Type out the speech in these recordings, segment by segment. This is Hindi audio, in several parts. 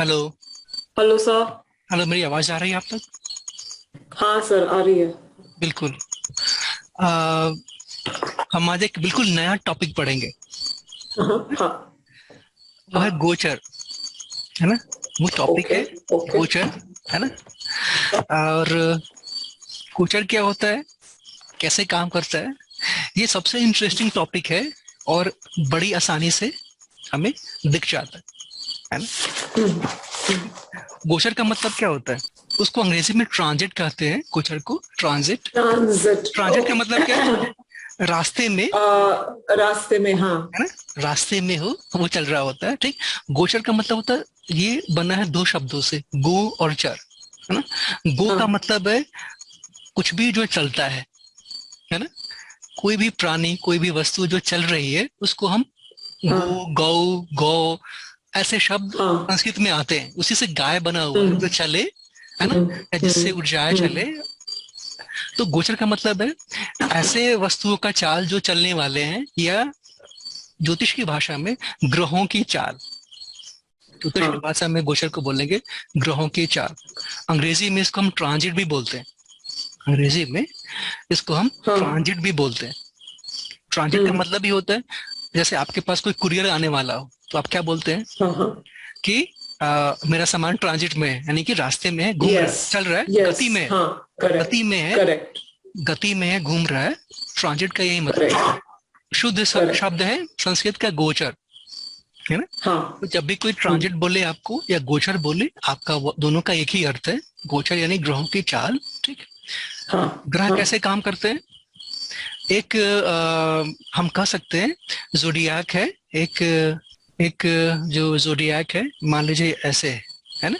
हेलो। Hello sir. हेलो, मेरी आवाज आ रही है आप तक? हाँ सर, आ रही है। बिल्कुल। आ, हम आज एक बिल्कुल नया टॉपिक पढ़ेंगे। हाँ हाँ। वो हाँ। है गोचर, है ना? वो टॉपिक ओके। है ओके। गोचर, है ना? और गोचर क्या होता है, कैसे काम करता है, ये सबसे इंटरेस्टिंग टॉपिक है। और बड़ी आसानी से हमें दिख जाता है ना? गोचर का मतलब क्या होता है? उसको अंग्रेजी में ट्रांजिट कहते हैं, गोचर को ट्रांजिट। ट्रांजिट, ट्रांजिट का मतलब क्या ओके। है? रास्ते में, रास्ते में, हाँ। है ना? रास्ते में हो, वो चल रहा होता है, ठीक। गोचर का मतलब होता है, ये बना है दो शब्दों से, गो और चर, है ना? गो का हाँ मतलब है कुछ भी जो चलता है ना? कोई भी प्राणी, कोई भी वस्तु जो चल रही है उसको हम गो, हाँ गौ, गौ ऐसे शब्द हाँ। संस्कृत में आते हैं। उसी से गाय बना हुआ है, जो हम्म चले, है ना? हम्म या जिससे हम्म ऊर्जाएं चले। हम्म। तो गोचर का मतलब है ऐसे वस्तुओं का चाल जो चलने वाले हैं, या ज्योतिष की भाषा में ग्रहों की चाल। ज्योतिष की हाँ। भाषा में गोचर को बोलेंगे ग्रहों की चाल। अंग्रेजी में इसको हम ट्रांजिट भी बोलते हैं। अंग्रेजी में इसको हम हाँ। ट्रांजिट भी बोलते हैं। ट्रांजिट का हम्म। मतलब ये होता है, जैसे आपके पास कोई कुरियर आने वाला हो, तो आप क्या बोलते हैं हाँ हाँ। कि मेरा सामान ट्रांजिट में है, यानी कि रास्ते में है, घूम रहा है, यस। चल रहा है, यस। गति में है। हाँ। गति करेक्ट। में है, करेक्ट। गति में है, घूम रहा है। ट्रांजिट का यही मतलब है। करेक्ट। शुद्ध करेक्ट। शब्द है संस्कृत का गोचर, है ना? हाँ। तो जब भी कोई ट्रांजिट हम्म बोले आपको, या गोचर बोले, आपका दोनों का एक ही अर्थ है। गोचर यानी ग्रहों की चाल, ठीक। हाँ ग्रह हाँ। कैसे काम करते हैं? एक हम कह सकते हैं जोडियाक है। एक एक जो जोडियाक है, मान लीजिए ऐसे है ना?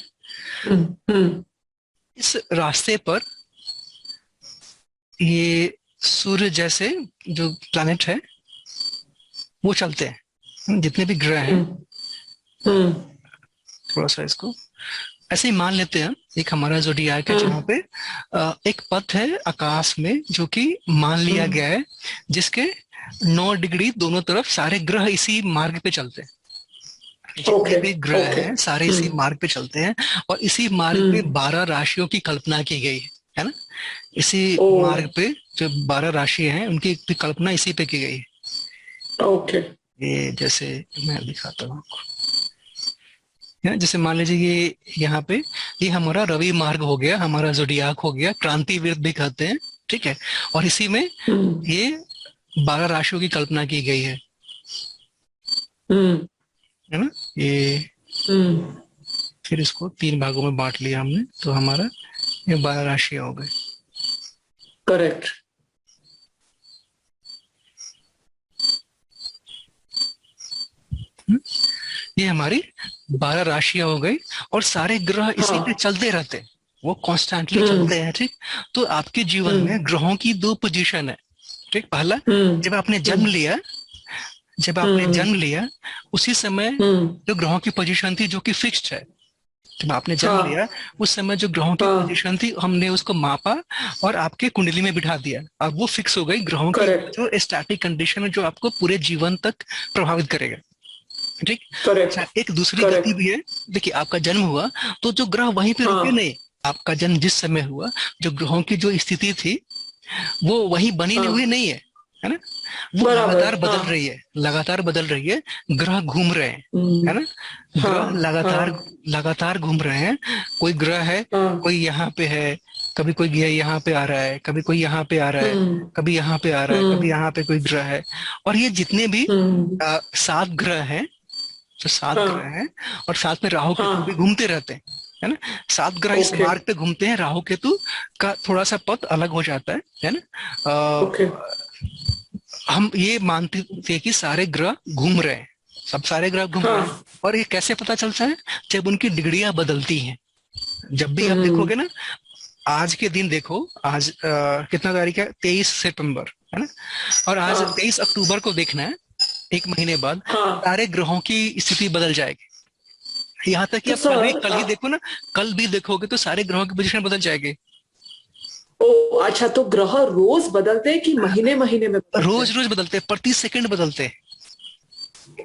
हम्म। इस रास्ते पर ये सूर्य जैसे जो प्लैनेट है वो चलते हैं, जितने भी ग्रह हैं। हम्म हम्म थोड़ा सा इसको ऐसे ही मान लेते हैं, एक हमारा जोडियाक है जहाँ हम्म पे एक पथ है आकाश में, जो कि मान लिया हम्म। गया है, जिसके 9 डिग्री दोनों तरफ सारे ग्रह इसी मार्ग पे चलते हैं। जितने ओके। भी ग्रह ओके। हैं सारे इसी मार्ग पे चलते हैं। और इसी मार्ग पे हम्म। 12 राशियों की कल्पना की गई है ना? इसी ओ। मार्ग पे जो 12 राशि हैं, उनकी भी कल्पना इसी पे की गई है। ओके। ये जैसे मैं दिखाता हूँ आपको, है ना? जैसे मान लीजिए ये यहाँ पे, ये हमारा रवि मार्ग हो गया, हमारा जोडियाक हो गया, क्रांतिवीर भी कहते हैं, ठीक है। और इसी में हम्म ये 12 राशियों की कल्पना की गई हम्म है ना? ये हम्म। फिर इसको 3 भागों में बांट लिया हमने, तो हमारा ये 12 राशियां हो गई। करेक्ट। हम्म? ये हमारी 12 राशियां हो गई। और सारे ग्रह इसी पे हाँ। चलते रहते हैं, वो कॉन्स्टेंटली हम्म चलते हैं, ठीक। तो आपके जीवन में हम्म ग्रहों की दो पोजीशन है, ठीक। पहला, हम्म जब आपने जन्म हम्म लिया, जब आपने हम्म जन्म लिया उसी समय हम्म। जो ग्रहों की पोजीशन थी, जो कि फिक्स्ड है। जब आपने जन्म लिया हाँ उस समय जो ग्रहों की हाँ। पोजीशन थी, हमने उसको मापा और आपके कुंडली में बिठा दिया, और वो फिक्स हो गई ग्रहों की करेक्ट। जो स्टैटिक कंडीशन है, जो आपको पूरे जीवन तक प्रभावित करेगा, ठीक। अच्छा, करेक्ट। एक दूसरी गति करेक्ट। भी है। देखिए, आपका जन्म हुआ तो जो ग्रह वहीं पे रुके हाँ नहीं। आपका जन्म जिस समय हुआ, जो ग्रहों की जो स्थिति थी वो वहीं बनी हुई हाँ। नहीं है ना? वो बराबर, लगातार बदल रही हाँ। है, लगातार बदल रही है। ग्रह घूम रहे हैं, है ना? ग्रह हाँ लगातार हाँ लगातार घूम रहे हैं। कोई ग्रह है, हाँ। कोई यहाँ पे है, कभी कोई यहाँ पे आ रहा है, कभी कोई यहाँ पे आ रहा है, हम्म कभी यहाँ पे आ रहा है, कभी हम्म यहाँ पे कोई ग्रह है। और ये जितने भी हम्म। 7 ग्रह हैं, जो 7 ग्रह हाँ हैं, और साथ में राहु केतु भी हाँ। घूमते रहते हैं, है ना? 7 ग्रह इस ओके। मार्ग पे घूमते हैं। राहु केतु का थोड़ा सा पथ अलग हो जाता है ना? ओके। हम ये मानते थे कि सारे ग्रह घूम रहे हैं, सब सारे ग्रह घूम रहे हैं। हाँ। और ये कैसे पता चलता है? जब उनकी डिग्रियां बदलती हैं। जब भी आप हम्म। देखोगे ना, आज के दिन देखो, आज कितना तारीख है? 23 सितंबर, है ना? और आज हाँ 23 अक्टूबर को देखना है, एक महीने बाद हाँ। सारे ग्रहों की स्थिति बदल जाएगी। यहाँ तक कि तो आप सर, कल ही देखो ना, कल भी देखोगे तो सारे ग्रहों की पोजीशन बदल जाएगी। ओ अच्छा, तो ग्रह रोज बदलते हैं कि महीने महीने में बदलते रोज हैं? रोज बदलते हैं, प्रति सेकंड बदलते हैं।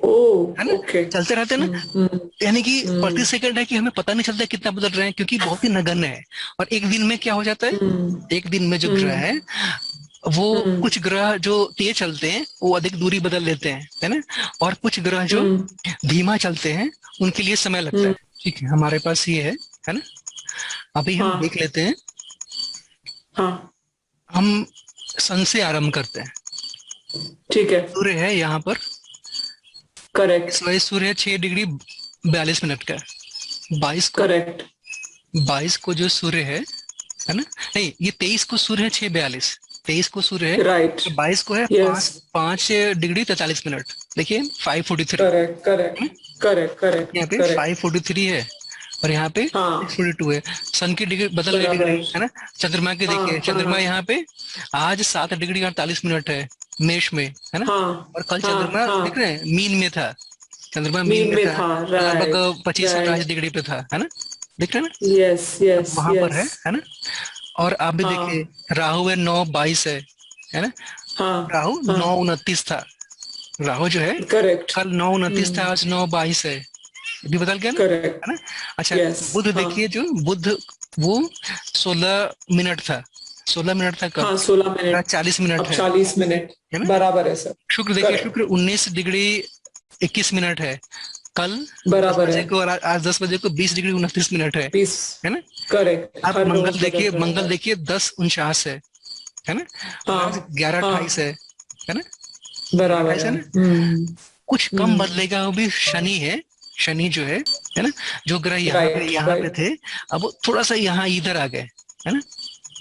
ओ, है ना, ओके। चलते रहते हैं ना। हम्म। यानी कि हम्म। प्रति सेकंड है कि हमें पता नहीं चलता कितना बदल रहे हैं, क्योंकि बहुत ही नगण्य है। और एक दिन में क्या हो जाता है, हम्म। एक दिन में जो ग्रह हम्म। है वो, हम्म। कुछ ग्रह जो तेज चलते हैं वो अधिक दूरी बदल लेते हैं, है ना। और कुछ ग्रह जो हम्म। धीमा चलते हैं उनके लिए समय लगता है। हम्म। ठीक है, हमारे पास ये है ना। अभी हम देख हाँ। लेते हैं। हाँ। हम सन से आरंभ करते हैं। ठीक है। सूर्य है यहाँ पर। करेक्ट। इस वजह सूर्य 6 डिग्री 42 मिनट का है। 22 को, करेक्ट। 22 को जो सूर्य है ना, नहीं, ये 23 को सूर्य है 6:42। 23 को सूर्य है, राइट। 22 को है यस। 5 degree 43 minute. देखिए 5:43। करेक्ट। करेक्ट। करेक्ट। करेक्ट। यहाँ पे करेक्ट। 5:43 है और यहाँ पे हाँ। 6:42 है। सन की डिग्री बदल रही, डिग्री, बराबर। है ना। चंद्रमा की देखिए, हाँ। हाँ। चंद्रमा यहाँ पे आज 7 डिग्री 48 मिनट है मेष में, है ना। हाँ। और कल हाँ। चंद्रमा देख हाँ। रहे हैं मीन में था। चंद्रमा मीन मीन में में था, था। राइट। लगभग 25-27 डिग्री पे था, है ना। देख रहे हैं ना, यस। अब यस। वहां पर यस। है ना। और आप भी देखिए, हाँ। राहु है 9:22 है ना। हाँ। राहु नौ हाँ। उनतीस था। राहु जो है करेक्ट। कल 9:29 था, हम्म। आज 9:22 है। अभी बदल गया ना, करेक्ट। है ना। अच्छा, यस। बुध हाँ। देखिए, जो बुध वो 16 मिनट था, 16 मिनट था कल, हाँ, 16 मिनट। आज 40 मिनट अब है 40 मिनट। है ना। बराबर है सर। शुक्र देखिए, शुक्र करेक्ट। 19 डिग्री 21 मिनट है कल, दस बराबर है। बजे को, और आज 10 बजे को 20 डिग्री 29 मिनट बीस। है ना। करेक्ट, अब हर मंगल रोज बदल देखिए, रहा मंगल है। देखिए 10:49 है ना। और आज हाँ। 11:28 हाँ। है ना। ग्यारह बराबर अट्ठाईस है। है ना। हम्म। कुछ कम हम्म। बदलेगा, वो भी शनि है। शनि जो है ना, जो ग्रह राइट। यहाँ पे राइट। थे, अब वो थोड़ा सा यहाँ इधर आ गए, है ना।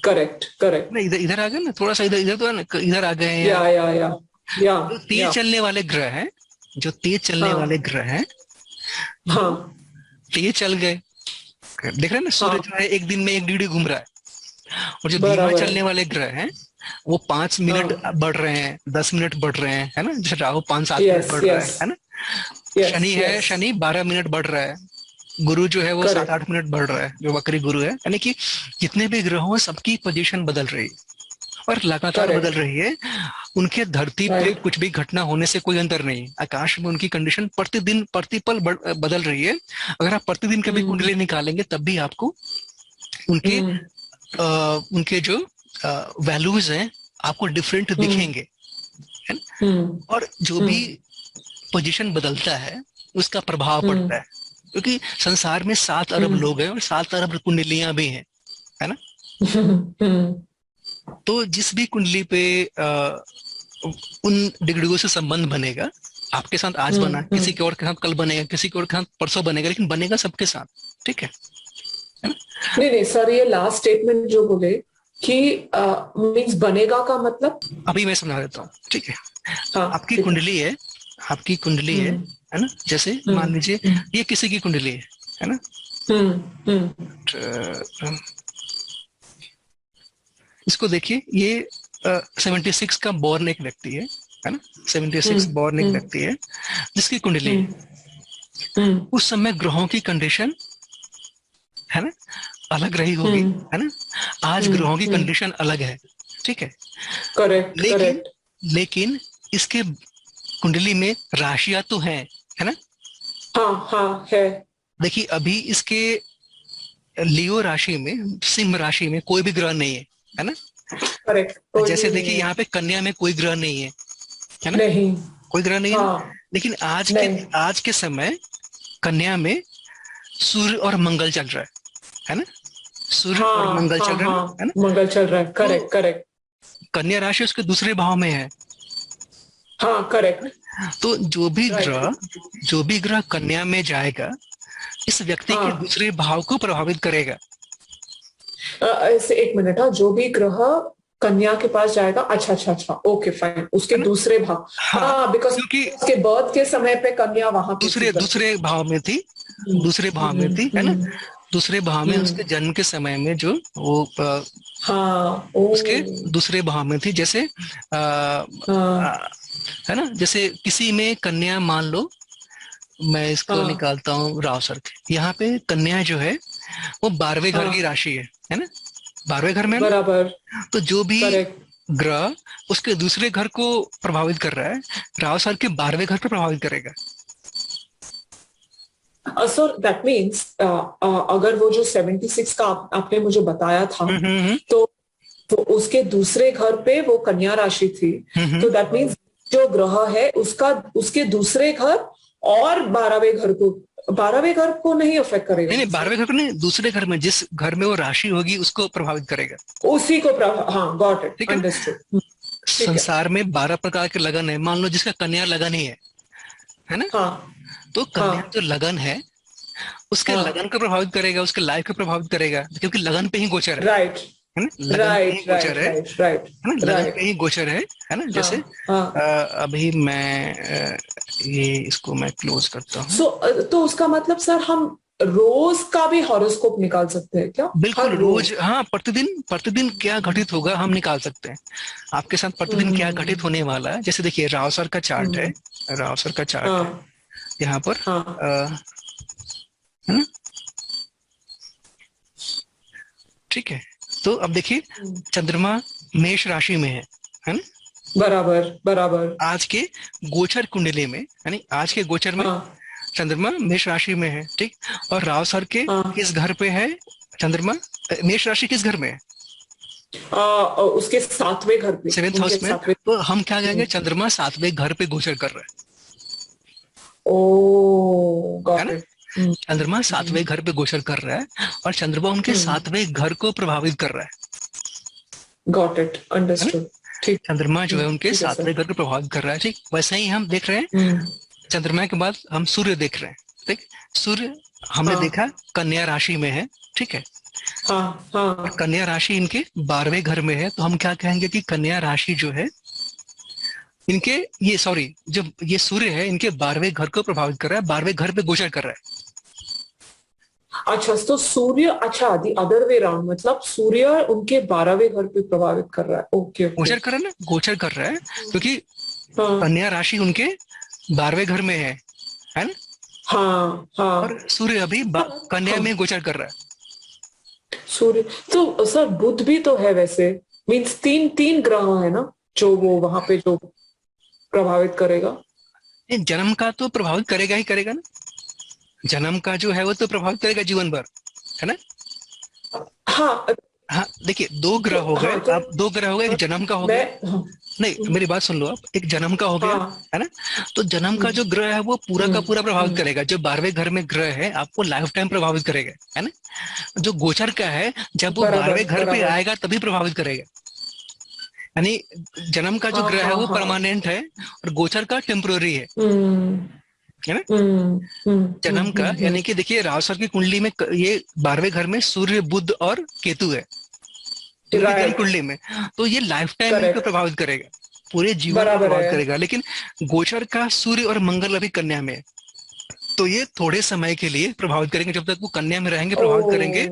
करेक्ट। करेक्ट। ना इधर इधर आ गए ना, थोड़ा सा इधर इधर तो है ना, इधर आ गए हैं यहाँ। या। जो तेज या। चलने वाले ग्रह हैं, जो तेज चलने वाले हाँ। ग्रह हैं, वो हाँ। तेज चल गए। देख रहे हैं ना, सूर्य जो हाँ। है एक दिन में 1 डिग्री घूम रहा है। और जो धीमा बराबर चलने है। वाले ग्रह हैं, वो 5 मिनट हाँ। बढ़ रहे हैं, 10 मिनट बढ़ रहे हैं, है ना। जैसे राहु 5-7 मिनट यस। बढ़ रहा यस। है ना। यस। शनि है, यस। शनि 12 मिनट बढ़ रहा है। गुरु जो है वो सात करेक्ट। आठ मिनट बढ़ रहा है, जो वक्री गुरु है। यानी कि जितने भी ग्रह हैं सबकी पोजीशन बदल रही है और लगातार बदल करेक्ट। रही है। उनके धरती पे राइट। कुछ भी घटना होने से कोई अंतर नहीं। आकाश में उनकी कंडीशन प्रतिदिन प्रतिपल बदल रही है। अगर आप प्रतिदिन कभी हम्म। कुंडली निकालेंगे तब भी आपको उनके हम्म। उनके जो वैल्यूज हैं आपको डिफरेंट हम्म। दिखेंगे, है ना। हम्म। और जो भी हम्म। पोजीशन बदलता है उसका प्रभाव पड़ता हम्म। है, क्योंकि संसार में 7 अरब हम्म। लोग हैं और 7 अरब कुंडलियां भी हैं, है ना। हम्म। तो जिस भी कुंडली पे उन डिग्रियों से संबंध बनेगा, आपके साथ आज बना, किसी हम्म। के और के साथ कल बनेगा, किसी के और के साथ परसों बनेगा, लेकिन बनेगा सबके साथ, ठीक है ना। नहीं नहीं सर, ये लास्ट स्टेटमेंट जो बोले कि मीन्स बनेगा का मतलब। अभी मैं समझा देता हूँ, ठीक है। हाँ, आपकी ठीक है। कुंडली है, आपकी कुंडली हम्म। है ना। जैसे मान हम्म। लीजिए हम्म। ये किसी की कुंडली है ना। हम्म। हम्म। तो, इसको देखिए, ये 76 का बॉर्न एक व्यक्ति है ना। 76 हम्म। बॉर्न एक हम्म। व्यक्ति है जिसकी कुंडली है। हम्म। हम्म। उस समय ग्रहों की कंडीशन, है ना, अलग रही होगी, हम्म। है ना। आज हम्म। ग्रहों की हम्म। कंडीशन अलग है, ठीक है। करेक्ट। लेकिन करेक्ट। लेकिन इसके कुंडली में राशियां तो हैं, है ना। हाँ। हाँ है। देखिए अभी इसके लियो राशि में, सिंह राशि में कोई भी ग्रह नहीं है ना। करेक्ट, कोई भी जैसे नहीं देखिए है। यहाँ पे कन्या में कोई ग्रह नहीं है ना। नहीं। कोई ग्रह नहीं है ना। हाँ। लेकिन नहीं। आज के समय कन्या में सूर्य और मंगल चल रहा है ना। सूर्य और हाँ। मंगल चल हाँ। रहा है ना, हाँ, है ना। मंगल चल रहा है। तो करेक्ट। करेक्ट। कन्या राशि उसके दूसरे भाव में है। हाँ। करेक्ट। तो राइट। जो भी ग्रह कन्या में जाएगा, इस व्यक्ति के हाँ। दूसरे भाव को प्रभावित करेगा। ऐसे एक मिनट, हाँ, जो भी ग्रह कन्या के पास जाएगा। अच्छा, अच्छा, अच्छा, ओके, फाइन, उसके है ना। दूसरे भाव। हाँ, हाँ, बिकॉज क्योंकि उसके बर्थ के समय पे कन्या वहां पे थी दूसरे करके। दूसरे भाव में थी, दूसरे भाव में हम्म। थी, है ना। हम्म। दूसरे भाव में उसके हम्म। जन्म के समय में जो वो हाँ। ओ। उसके दूसरे भाव में थी। जैसे हाँ। है ना, जैसे किसी में कन्या मान लो, मैं इसको हाँ। निकालता हूँ राव सर के। यहाँ पे कन्या जो है वो 12वें घर की हाँ। राशि है ना। 12वें घर में है बराबर। ना। तो जो भी करेक्ट। ग्रह उसके दूसरे घर को प्रभावित कर रहा है, राहु सर के 12वें घर पे प्रभावित करेगा। सर दैट मीन्स अगर वो जो 76 का आपने मुझे बताया था, हम्म। तो उसके दूसरे घर पे वो कन्या राशि थी, तो दैट मीन्स जो ग्रह है उसका उसके दूसरे घर और 12वें घर को नहीं अफेक्ट करेगा। नहीं नहीं, 12वें घर को नहीं, दूसरे घर में जिस घर में वो राशि होगी उसको प्रभावित करेगा। उसी को हाँ, गॉट इट, ठीक है ना। अंडरस्टूड। ठीक है। संसार में 12 प्रकार के लगन है, मान लो जिसका कन्या लगन ही है ना। हाँ तो कन्या हाँ जो लगन है उसके हाँ, लगन को प्रभावित करेगा, उसके लाइफ को प्रभावित करेगा, क्योंकि लगन पे ही गोचर राइट है ना, लगन पे ही राइट गोचर राइट राइट राइट है ना, लगन पे राइट। ही गोचर है ना। हाँ जैसे हाँ। अभी मैं ये इसको मैं क्लोज करता हूँ। तो उसका मतलब सर हम रोज का भी हॉरोस्कोप निकाल सकते हैं क्या? बिल्कुल हर रोज, रोज? हाँ, प्रतिदिन प्रतिदिन क्या घटित होगा हम निकाल सकते हैं। आपके साथ प्रतिदिन क्या घटित हम्म होने वाला है, जैसे देखिए राव सर का चार्ट है, हम्म, राव सर का चार्ट है हाँ यहाँ पर, हाँ। है ना। ठीक है, तो अब देखिए हम्म, चंद्रमा मेष राशि में है ना। बराबर बराबर। आज के गोचर कुंडली में, यानी आज के गोचर में हाँ चंद्रमा मेष राशि में है, ठीक। और राव सर के हाँ। किस घर पे है चंद्रमा, मेष राशि किस घर में है, उसके 7वें घर पे, 7th उनके हाउस में। 7वें। तो हम क्या कहेंगे, चंद्रमा 7वें घर पे गोचर कर रहा ओ, है गॉट ना। इट। चंद्रमा 7वें घर पे गोचर कर रहा है और चंद्रमा उनके 7वें घर को प्रभावित कर रहा गॉट इट, है ना। अंडरस्टूड। ठीक। चंद्रमा जो है उनके ठीक है सर। 7वें घर को प्रभावित कर रहा है, ठीक। वैसे ही हम देख रहे हैं हम्म, चंद्रमा के बाद हम सूर्य देख रहे हैं, ठीक। सूर्य हमने हाँ देखा कन्या राशि में है, ठीक है। हाँ और हाँ कन्या राशि इनके 12वें घर में है, तो हम क्या कहेंगे कि कन्या राशि जो है इनके, ये सॉरी, जब ये सूर्य है इनके 12वें घर को प्रभावित कर रहा है, 12वें घर पे गोचर कर रहा है। अच्छा, तो सूर्य, अच्छा दी अदर वे राउंड, मतलब सूर्य उनके 12वें घर पे प्रभावित कर रहा है। Okay okay. गोचर कर रहा है ना, गोचर कर रहा है, क्योंकि हाँ कन्या राशि उनके 12वें घर में है ना। हाँ और हाँ सूर्य अभी हाँ कन्या हाँ। में गोचर कर रहा है। सूर्य, तो सर बुध भी तो है वैसे, मीन्स तीन तीन ग्रह है ना जो वो वहां पे जो प्रभावित करेगा। जन्म का तो प्रभावित करेगा ही करेगा ना, जन्म का जो है वो तो प्रभावित करेगा जीवन भर, है ना। हाँ हाँ देखिए, दो ग्रह हो गए, हाँ, तो अब दो ग्रह हो गए, एक जन्म का हो मैं, गया। हाँ नहीं, मेरी बात सुन लो आप, एक जन्म का हो गया, हाँ, है ना। तो जन्म का हम्म, जो ग्रह है वो पूरा का पूरा प्रभावित हम्म, करेगा, जो 12वें घर में ग्रह है आपको लाइफ टाइम प्रभावित करेगा, है ना। जो गोचर का है, जब वो बराबर 12वें घर पे बराबर। आएगा तभी प्रभावित करेगा, यानी जन्म का जो हाँ ग्रह है हाँ वो हाँ। परमानेंट है और गोचर का टेम्पोररी हम्म है ना। हम्म हम्म जन्म का हम्म। यानी कि देखिए रावसर की कुंडली में ये 12वें घर में सूर्य बुध और केतु है इनकी जन्म राइट, कुंडली में, तो ये लाइफ टाइम इनको करेक्ट, प्रभावित करेगा, पूरे जीवन को बराबर प्रभावित है। करेगा। लेकिन गोचर का सूर्य और मंगल अभी कन्या में है, तो ये थोड़े समय के लिए प्रभावित करेंगे, जब तक वो कन्या में रहेंगे ओ, प्रभावित करेंगे।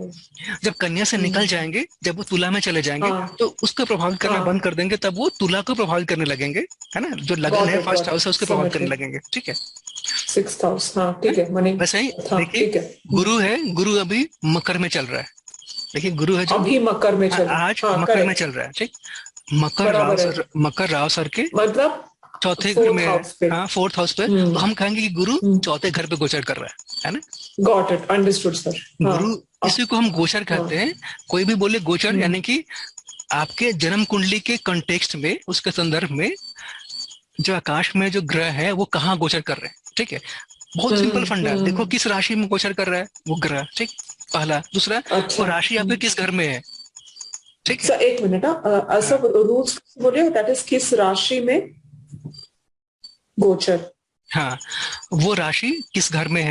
जब कन्या से निकल हम्म, जाएंगे, जब वो तुला में चले जाएंगे, हाँ तो उसको प्रभावित करना बंद हाँ, कर देंगे, तब वो तुला को प्रभावित करने लगेंगे, है ना। जो लगन है फर्स्ट गॉट हाउस इट, है उसको प्रभावित समझ करने गई। लगेंगे, ठीक है। 6 हाउस, हाँ है ठीक है, मनी। ना? वैसे ही हाँ देखिए, ठीक है। गुरु है, गुरु अभी मकर में चल रहा है। देखिए गुरु है जो अभी मकर में चले, आज हाँ मकर में करेक्ट, चल रहा है, ठीक। बराबर है, मकर राव सर के मतलब चौथे घर में फोर्थ है, हाउस पे। हाँ 4th हाउस पे, तो हम्म हम कहेंगे कि गुरु हम्म, चौथे घर पे गोचर कर रहा है ना। Got it, understood sir. हाँ गुरु, इसी को हम गोचर हाँ। कहते हैं। कोई भी बोले गोचर, हम्म यानी कि आपके जन्म कुंडली के कंटेक्स्ट में, उसके संदर्भ में जो आकाश में जो ग्रह है वो कहाँ गोचर कर रहे हैं, ठीक है। बहुत सिंपल फंडा है, देखो हम्म। किस राशि में गोचर कर रहा है वो ग्रह, ठीक। पहला, दूसरा, अच्छा, वो राशि आपके किस घर में है, ठीक है। सर एक मिनट, हाँ हाँ सब रूल्स बोलिए, दैट इज किस राशि में गोचर। हाँ, वो राशि किस घर में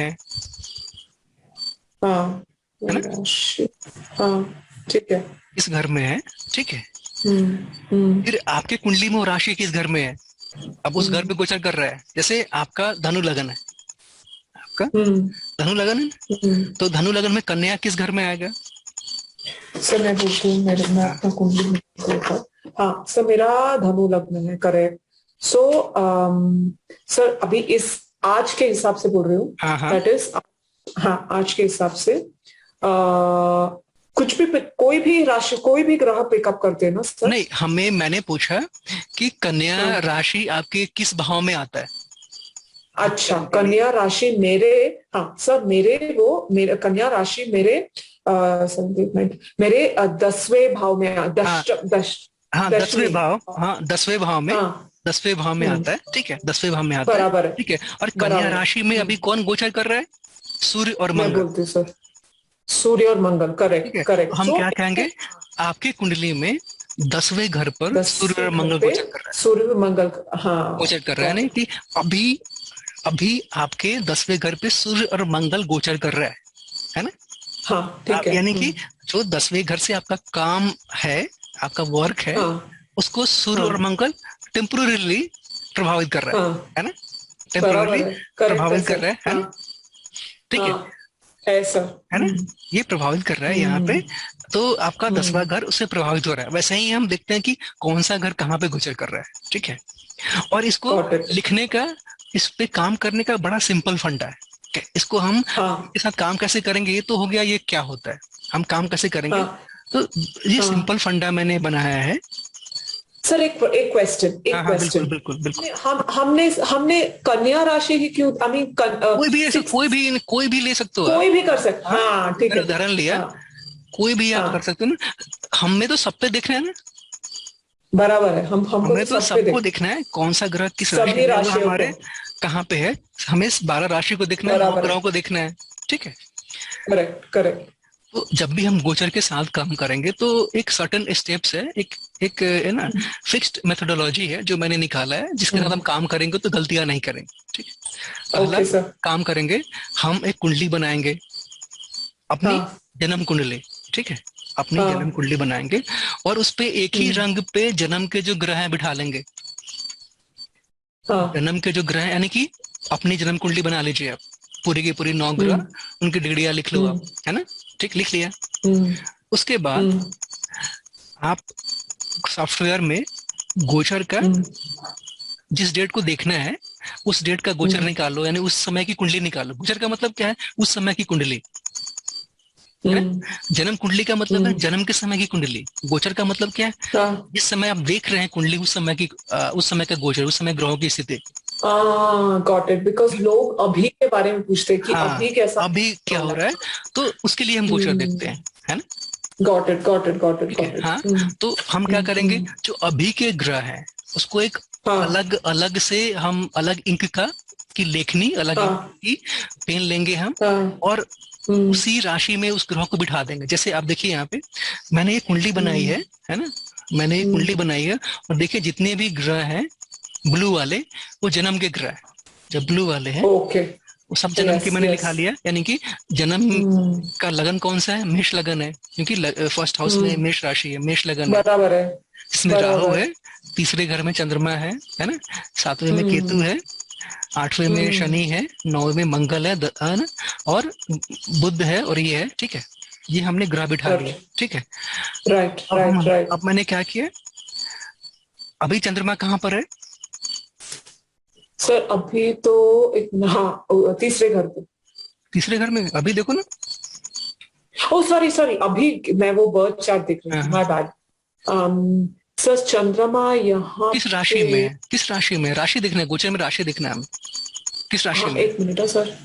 हाँ, है ना, राशि, हाँ ठीक है। किस घर में है, ठीक है। हम्म हम्म फिर आपके कुंडली में वो राशि किस घर में है, अब उस घर हम्म पे गोचर कर रहा है। जैसे आपका धनु लगन है, आपका हम्म धनु लगन है ना? हम्म। तो धनु लगन में कन्या किस घर में आएगा। सर मैं बोलती हूँ, मैं हाँ अपना कुंडली देखा। हाँ सर, मेरा धनु लग्न है, करेक्ट। सो सर अभी इस आज के हिसाब से बोल रही हूँ, हाँ हाँ। दैट इज, हाँ आज के हिसाब से कुछ भी कोई भी राशि कोई भी ग्रह पिकअप करते हैं ना सर? नहीं, मैंने पूछा कि कन्या हाँ, राशि आपके किस भाव में आता है अच्छा, करने के लिए। कन्या राशि मेरे, हाँ सर, मेरे कन्या राशि मेरे संदीप मेरे 10वें भाव में हाँ हाँ, दशवीं। दसवें भाव में, हाँ। 10वें भाव में हम्म। आता है, ठीक है, 10वें भाव में आता है। बराबर है। ठीक है, और कन्या बराबर है। राशि में अभी कौन गोचर कर रहा है? सूर्य और मैं मंगल। बोलती हूँ सर, सूर्य और मंगल, ठीक करेक्ट है, तो करेक्ट। हम सो क्या कहेंगे, आपके कुंडली में 10वें घर पर सूर्य 10वें और घर मंगल पे गोचर कर रहा है। सूर्य मंगल, हाँ। गोचर कर रहा है, गॉट नहीं इट। कि अभी अभी आपके 10वें घर पे सूर्य और मंगल गोचर कर रहा है ना? हाँ ठीक है। यानी कि जो 10वें घर से आपका काम है, आपका वर्क है, हाँ उसको सूर्य और हाँ मंगल टेम्पोरली प्रभावित कर रहा हाँ। है ना? टेम्पोरली बराबर है, करेक्ट है प्रभावित कर सर। रहा है हाँ ना? ठीक हाँ, है सर। है ना? ये प्रभावित कर रहा है यहाँ पे। हम्म तो आपका 10वां हम्म। घर उससे प्रभावित हो रहा है। वैसे ही हम देखते हैं कि कौन सा घर कहाँ पे गोचर कर रहा है, ठीक है। और इसको गॉट इट। लिखने का, इस पे काम करने का बड़ा सिंपल फंडा है कि इसको हम हाँ इसके साथ काम कैसे करेंगे। ये तो हो गया, ये क्या होता है, हम काम कैसे करेंगे। हाँ तो ये हाँ। सिंपल फंडा मैंने बनाया है। सर एक क्वेश्चन, हाँ एक हाँ, बिल्कुल क्वेश्चन। बिल्कुल बिल्कुल। हमने हमने कन्या राशि ही क्यों, आई मीन कोई भी ऐसा, सिक्स, कोई भी ले सकते हो आप। कोई भी कर सकते, हाँ, हाँ ठीक मैंने है ठीक उदाहरण है। लिया, हाँ कोई भी आप कर हाँ, सकते हो ना। हमें तो सब पे देखना है ना। बराबर है, हम हमको हमें तो तो सब पे सबको देख, देखना है कौन सा ग्रह किस राशि सभी में होगा राशियों को। हमारे, कहाँ पे है। हमें इस 12 राशि को देखना है, नौ बराबर है। ग्रहों को देखना है, ठीक है। Correct correct. तो जब भी हम गोचर के साथ काम करेंगे तो एक सर्टन स्टेप्स है, एक एक है ना, फिक्स्ड मेथोडोलॉजी है जो मैंने निकाला है, जिसके साथ हम काम करेंगे तो गलतियां नहीं करेंगे, ठीक है। पहला ओके सर। काम करेंगे, हम एक कुंडली बनाएंगे, अपनी हाँ जन्म कुंडली, ठीक है, अपनी जन्म हाँ। कुंडली बनाएंगे। और उस पे एक ही हम्म, रंग पे जन्म के जो ग्रह हैं बिठा लेंगे। हाँ। जन्म के जो ग्रह हैं, यानी कि अपनी जन्म कुंडली बना लीजिए आप, पूरी की पूरी 9 ग्रह, हम्म उनकी डिग्रियां लिख लो आप, हम्म है ना? ठीक, लिख लिया। हम्म उसके बाद हम्म आप सॉफ्टवेयर में गोचर का, हम्म जिस डेट को देखना है उस डेट का गोचर हम्म निकालो, यानी उस समय की कुंडली निकालो। गोचर का मतलब क्या है? उस समय की कुंडली, है ना? हम्म जन्म कुंडली का मतलब है हम्म, जन्म के समय की कुंडली। गोचर का मतलब क्या है? हाँ जिस समय आप देख रहे हैं कुंडली, उस समय की, उस समय का गोचर, उस समय ग्रहों की स्थिति। हाँ, गॉट इट, बिकॉज लोग अभी के बारे में पूछते हैं कि हाँ, अभी कैसा अभी क्या हो हो रहा रहा है, तो उसके लिए हम है। गोचर देखते हैं, है ना? Got it got it got it ठीक है, गॉट इट। हाँ। तो हम क्या करेंगे, जो अभी के ग्रह हैं उसको एक हाँ अलग अलग से, हम अलग इंक का की लेखनी, अलग इंक हाँ की पेन लेंगे हम, हाँ। और हम्म उसी राशि में उस ग्रह को बिठा देंगे। जैसे आप देखिए यहाँ पे मैंने ये कुंडली बनाई हम्म है ना? मैंने ये कुंडली हम्म। बनाई है, और देखिए जितने भी ग्रह हैं ब्लू वाले, वो जन्म के ग्रह हैं। जो ब्लू वाले हैं ओके। वो सब जन्म के यस मैंने यस। लिखा लिया, यानी कि जन्म हम्म का लगन कौन सा है? मेष लगन है, क्योंकि फर्स्ट हाउस में हम्म। मेष राशि है, मेष लगन है। बराबर है। इसमें राहु बराबर। है, तीसरे घर में चंद्रमा है ना? 7वें में केतु हम्म है, 8वें में हम्म। शनि है, 9वें में मंगल है ना? और बुध है, और ये है, ठीक है। ये हमने ग्रह बिठा लिए, ठीक है। राइट अब राइट हम राइट। अब मैंने क्या किया, अभी चंद्रमा कहाँ पर है? सर अभी तो एक, हाँ, तीसरे घर पे। तीसरे घर में, अभी देखो ना। ओ सॉरी सॉरी, अभी मैं वो बर्थ चार्ट देख रही हाँ, थी, हाँ। My bad. सर चंद्रमा यहाँ किस राशि पे। में है? किस राशि में? राशि देखना है, गोचर में राशि देखना है हमें, किस राशि हाँ में है? एक मिनट है सर,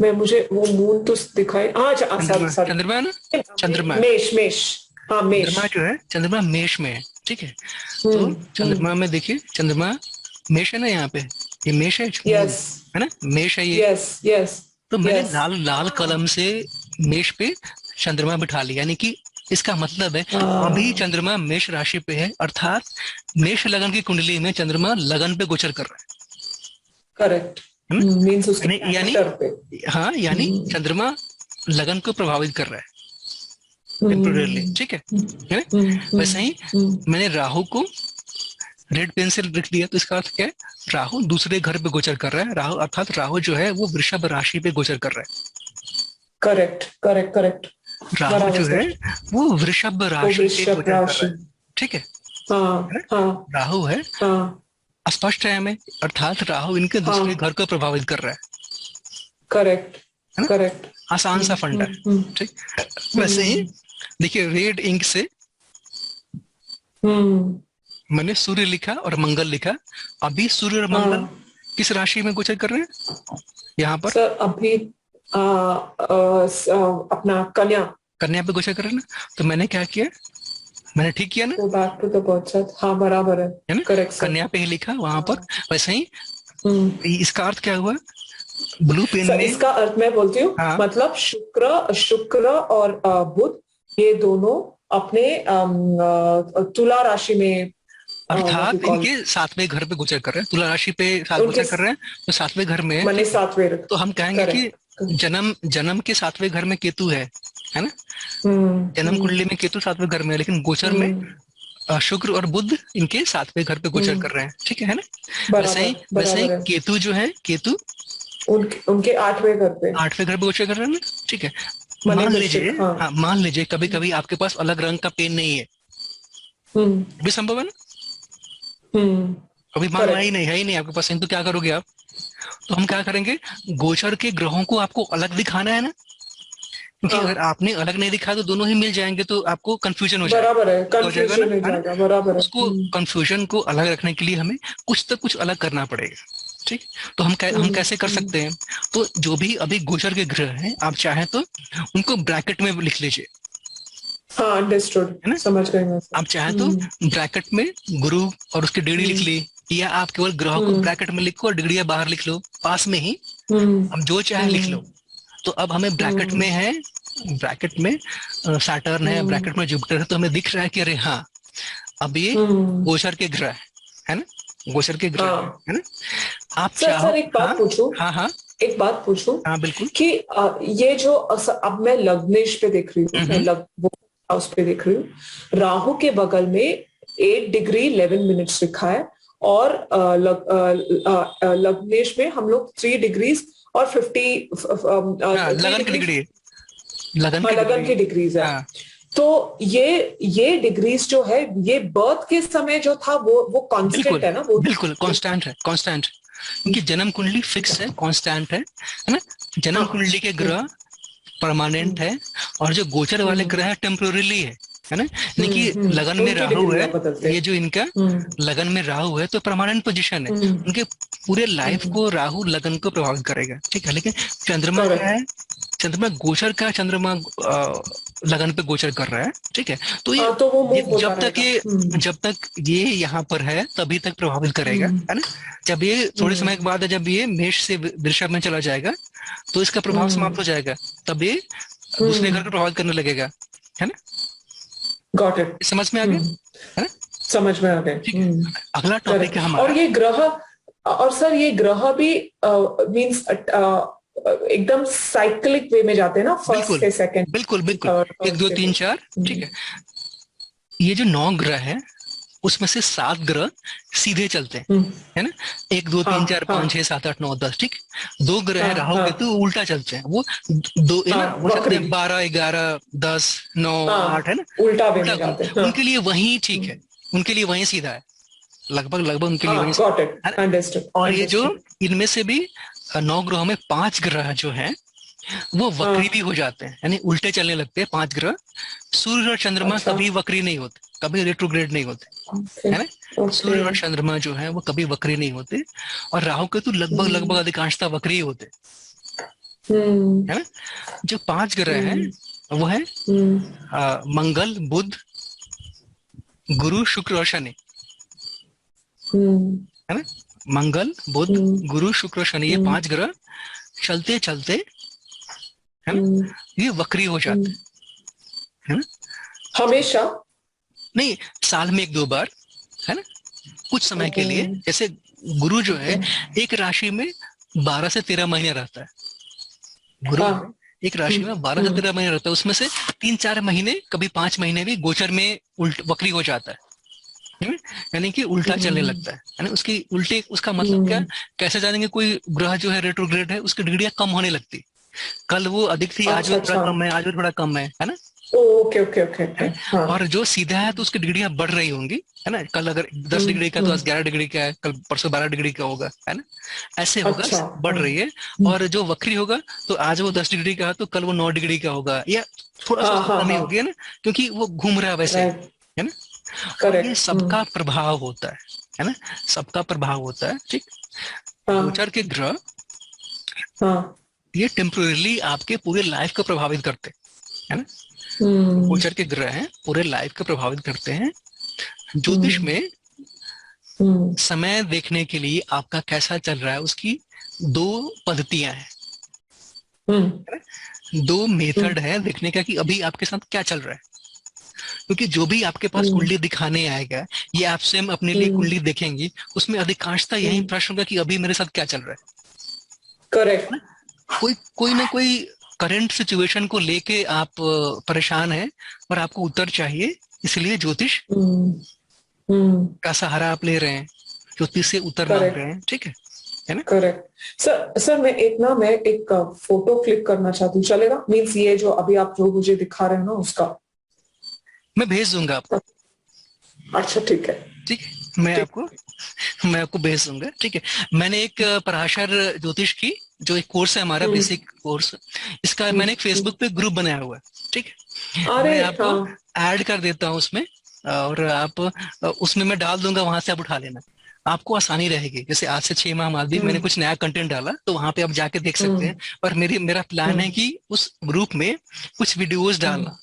मैं मुझे वो मून तो दिखाई, हाँ अच्छा, सॉरी चंद्रमा, सॉरी। चंद्रमा है ना? चंद्रमा है। मेष मेष। हाँ मेष। चंद्रमा जो है, चंद्रमा मेष में है, ठीक है। तो हम्म। चंद्रमा में देखिए, चंद्रमा मेष है ना यहाँ पे, ये मेष है, मून यस है ना, मेष है ये। यस यस तो मैंने यस। लाल लाल कलम से मेष पे चंद्रमा बिठा लिया, यानी कि इसका मतलब है अभी हाँ चंद्रमा मेष राशि पे है, अर्थात मेष लगन की कुंडली में चंद्रमा लगन पे गोचर कर रहा करेक्ट। है ना? मीन्स उसके यानी कैरेक्टर पे। हाँ, यानी हम्म चंद्रमा लगन को प्रभावित कर रहा है टेम्पोरेली, हम्म ठीक है ना? हम्म वैसे ही हम्म। मैंने राहु को रेड पेन से लिख दिया, तो इसका अर्थ क्या है? राहु दूसरे घर पे गोचर कर रहा है, राहु अर्थात राहु जो है वो वृषभ राशि पे गोचर कर रहा करेक्ट करेक्ट करेक्ट। है। राहु बराबर जो है सर। वो वृषभ वो राशि पे वृषभ गोचर कर रहा राशि। है, ठीक है हाँ ना? हाँ राहु है, हाँ स्पष्ट है हमें, अर्थात राहु इनके दूसरे हाँ। घर को प्रभावित कर रहा करेक्ट है ना? करेक्ट। आसान सा फंडा है, ठीक। वैसे ही देखिए रेड इंक से हम्म। मैंने सूर्य लिखा और मंगल लिखा। अभी सूर्य और मंगल हाँ किस राशि में गोचर कर रहे हैं यहाँ पर? सर, अभी अपना कन्या। कन्या पे गोचर कर रहे हैं ना। तो मैंने क्या किया, मैंने ठीक किया ना, go back to the birth chart, हाँ बराबर है। है ना? Correct sir. कन्या पे ही लिखा वहां पर। हाँ। वैसे ही हम्म। इसका अर्थ क्या हुआ ब्लू पेन सर में? इसका अर्थ मैं बोलती हूँ, हाँ, मतलब शुक्र शुक्र और बुध, ये दोनों अपने तुला राशि में, व्हाट यू अर्थात कॉल, इनके सातवें घर पे गोचर कर रहे हैं, तुला राशि पे साथ उनके गोचर कर रहे हैं, तो सातवें घर में है, मने ठीक है। सातवें। तो हम कहेंगे कि करेक्ट। जन्म जन्म के सातवें घर में केतु है ना? हम्म। जन्म कुंडली में केतु सातवें घर में है, लेकिन गोचर में हम्म। शुक्र और बुध इनके सातवें घर पे गोचर कर हम्म। रहे हैं, ठीक है ना? बराबर वैसे ही बराबर है। केतु जो है, केतु उनके उनके आठवें घर पे, आठवें घर पे गोचर कर रहे हैं ना, ठीक है। मने मान लीजिए, वृश्चिक, हाँ। हाँ मान लीजिए कभी कभी आपके पास अलग रंग का पेन नहीं है, हम्म। भी संभव है ना? हम्म। कभी मान लो करेक्ट। है ही नहीं आपके पास, तो क्या करोगे आप? तो हम क्या करेंगे, गोचर के ग्रहों को आपको अलग दिखाना है ना, क्योंकि अगर हाँ आपने अलग नहीं दिखा तो दोनों ही मिल जाएंगे, तो आपको कंफ्यूजन बराबर है, हो जाएगा ना, कंफ्यूजन हो है ना? जाएगा, बराबर है। उसको कंफ्यूजन को अलग रखने के लिए हमें कुछ तो कुछ अलग करना पड़ेगा, ठीक। तो हम कैसे कर हम्म। सकते हैं? तो जो भी अभी गोचर के ग्रह हैं, आप चाहें तो उनको ब्रैकेट में लिख लीजिए, हाँ अंडरस्टूड, है ना? समझ गई मैं सर। आप चाहें तो ब्रैकेट में गुरु और उसकी डिग्री लिख हम्म। ली, या आप केवल ग्रह को हम्म। ब्रैकेट में लिखो और डिग्रियां बाहर लिख लो पास में ही, हम्म। हम जो चाहे लिख हम्म। लो। तो अब हमें ब्रैकेट हम्म। में है, ब्रैकेट में सैटर्न है, हम्म। ब्रैकेट में जुपिटर है, तो हमें दिख रहा है कि अरे हाँ, अब ये हम्म। गोचर के ग्रह है ना, गोचर के ग्रह हाँ है ना? आप सर, चाहो, एक बात हाँ पूछूं, हाँ हाँ एक बात पूछूं हाँ बिल्कुल। कि ये जो अब मैं लग्नेश पे देख रही हूँ, मैं हम्म। वो हाउस पे देख रही हूँ, राहु के बगल में 8 डिग्री 11 मिनट्स लिखा है, और लग्नेश में हम लोग 3 डिग्रीज और 50, हाँ, थ्री लगन की डिग्रीज डिग्री है, लगन हाँ की लगन डिग्री। की डिग्रीज है। हाँ तो ये डिग्रीज जो है, ये बर्थ के समय जो था वो कांस्टेंट बिल्कुल, है ना, वो बिल्कुल कांस्टेंट है, कांस्टेंट। क्योंकि जन्म कुंडली फिक्स है, कांस्टेंट है ना? जन्म हाँ। कुंडली के ग्रह परमानेंट है, और जो गोचर वाले हम्म। ग्रह है टेम्पोररी है ना? यानी कि लगन में उनकी राहु है, डिग्रियां बदलते ये हैं। जो इनका हम्म। लगन में राहु है तो परमानेंट पोजीशन है, हम्म। उनके पूरे लाइफ हम्म। को राहु लगन को प्रभावित करेगा, ठीक है। लेकिन चंद्रमा क्या करेक्ट। है, चंद्रमा गोचर का, चंद्रमा लगन पे गोचर कर रहा है, ठीक है। तो हाँ तो वो मूव होता जब तक रहेगा। ये हम्म। जब तक ये यहाँ पर है तभी तक प्रभावित करेगा, हम्म। है ना? जब ये थोड़े समय के हम्म। बाद जब ये मेष से वृषभ में चला जाएगा तो इसका प्रभाव समाप्त हो हम्म। जाएगा, तब ये दूसरे घर को हम्म। प्रभावित करने लगेगा, है ना? Got it. ये समझ में आ गया, हम्म। है ना? समझ में आ गए। ठीक है। हम्म। अगला टॉपिक करेक्ट। है और हमारा। ये ग्रह, और सर ये ग्रह भी मींस एकदम साइक्लिक वे में जाते हैं ना, फर्स्ट बिल्कुल से सेकंड, बिल्कुल बिल्कुल, थर्ड, एक थर्ड दो से तीन फोर्थ। चार, ठीक है। ये जो 9 ग्रह है उसमें से 7 ग्रह सीधे चलते हैं, हम्म। है ना? 1 2 3 4 5 6 7 8 9 10, ठीक। 2 ग्रह है हाँ राहु हाँ केतु, उल्टा चलते हैं वो, दो है हाँ ना, बोल सकते वक्री, हैं 12 11 10 9 8, है हाँ ना? उल्टा वे उल्टा में जाते हैं, हाँ। उनके लिए वही ठीक है, उनके लिए वही सीधा है, लगभग लगभग उनके लिए वही हाँ सीधा गॉट इट, है ना? अंडरस्टूड और ये जो अंडरस्टूड। इनमें से भी 9 ग्रहों में 5 ग्रह जो हैं वो वक्री भी हाँ। हो जाते हैं, यानी उल्टे चलने लगते हैं 5 ग्रह। सूर्य और चंद्रमा अच्छा। कभी वक्री नहीं होते, कभी रेट्रोग्रेड नहीं होते, ओके। है ना? ओके। सूर्य और चंद्रमा जो है वो कभी वक्री नहीं होते, और राहु केतु लगभग लगभग हम्म। अधिकांशतः वक्री ही होते, हम्म। है ना? जो 5 ग्रह हैं हम्म। वो है हम्म। मंगल, बुध, गुरु, शुक्र और शनि, हम्म। है ना? मंगल, बुध, हम्म। गुरु, शुक्र और शनि, ये हम्म। 5 ग्रह चलते चलते, है ना, हम्म। ये वक्री हो जाते हम्म। हैं, है ना? हमेशा। नहीं, साल में 1 2 बार, है ना, कुछ समय के लिए। ओके। जैसे गुरु जो है एक राशि में 12 से 13 महीने रहता है, गुरु हाँ। है एक राशि में 12 से 13 हम्म। महीने रहता है, उसमें से 3 4 महीने, कभी 5 महीने भी गोचर में उल्ट वक्री हो जाता है ना? यानी कि उल्टा चलने हम्म। लगता है ना? उसकी उल्टे, उसका मतलब क्या, हम्म। कैसे जानेंगे कोई ग्रह जो है रेट्रोग्रेड है, उसकी डिग्रियां कम होने लगती, कल वो अधिक थी आज अच्छा वो थोड़ा अच्छा। कम है, आज वो थोड़ा कम है ना? ओके ओके ओके है ओके। ना? हाँ। और जो सीधा है तो उसकी डिग्रियां बढ़ रही होंगी, है ना? कल अगर 10 डिग्री का तो आज 11 डिग्री का है, कल परसों 12 डिग्री का होगा, है ना? ऐसे होगा, अच्छा। बढ़ हाँ। रही है। और जो वक्री होगा तो आज वो 10 डिग्री का है तो कल वो 9 डिग्री का होगा, या थोड़ा सा हाँ उसको हाँ कमी हाँ, होगी, है ना, क्योंकि वो घूम रहा है वैसे ही, राइट, है ना। और ये करेक्ट। सबका प्रभाव होता है ना, सबका प्रभाव होता है, ठीक। हाँ गोचर के ग्रह हाँ। ये टेम्पोरली आपके पूरे लाइफ को प्रभावित करते हैं, है ना। हम्म गोचर के ग्रह हैं पूरे लाइफ को प्रभावित करते हैं। ज्योतिष हम्म में हम्म समय देखने के लिए आपका कैसा चल रहा है उसकी दो पद्धतियां हैं, हम्म दो मेथड हम्म है देखने का कि अभी आपके साथ क्या चल रहा है। क्योंकि जो भी आपके पास हम्म कुंडली दिखाने आएगा, ये आपसे हम अपने लिए हम्म कुंडली देखेंगी, उसमें अधिकांशता यही हम्म, प्रश्न होगा कि अभी मेरे साथ क्या चल रहा करेक्ट। है। कोई कोई ना कोई करंट सिचुएशन को लेके आप परेशान हैं और आपको उत्तर चाहिए, इसलिए ज्योतिष हम्म हम्म, का सहारा आप ले रहे हैं, ज्योतिष से उत्तर मांग रहे करेक्ट हैं, ठीक है ना। करेक्ट। सर सर, मैं एक फोटो क्लिक करना चाहती हूँ, चलेगा? मीन्स ये जो अभी आप जो मुझे दिखा रहे हैं ना उसका। मैं भेज दूंगा आपको, अच्छा ठीक है। ठीक है, ठीक। मैं आपको भेज दूंगा, ठीक है। मैंने एक पराशर ज्योतिष की जो एक कोर्स है हमारा हम्म बेसिक कोर्स, इसका हम्म मैंने एक हम्म। फेसबुक पे ग्रुप बनाया हुआ है, ठीक है। अरे मैं आपको हाँ। ऐड कर देता हूँ उसमें, और आप उसमें मैं डाल दूंगा, वहां से आप उठा लेना, आपको आसानी रहेगी। जैसे आज से 6 माह बाद भी मैंने हम्म कुछ नया कंटेंट डाला तो वहां पे आप जाके देख सकते हैं। हम्म और मेरा प्लान है हम्म कि उस ग्रुप में कुछ वीडियोस हम्म। डालना,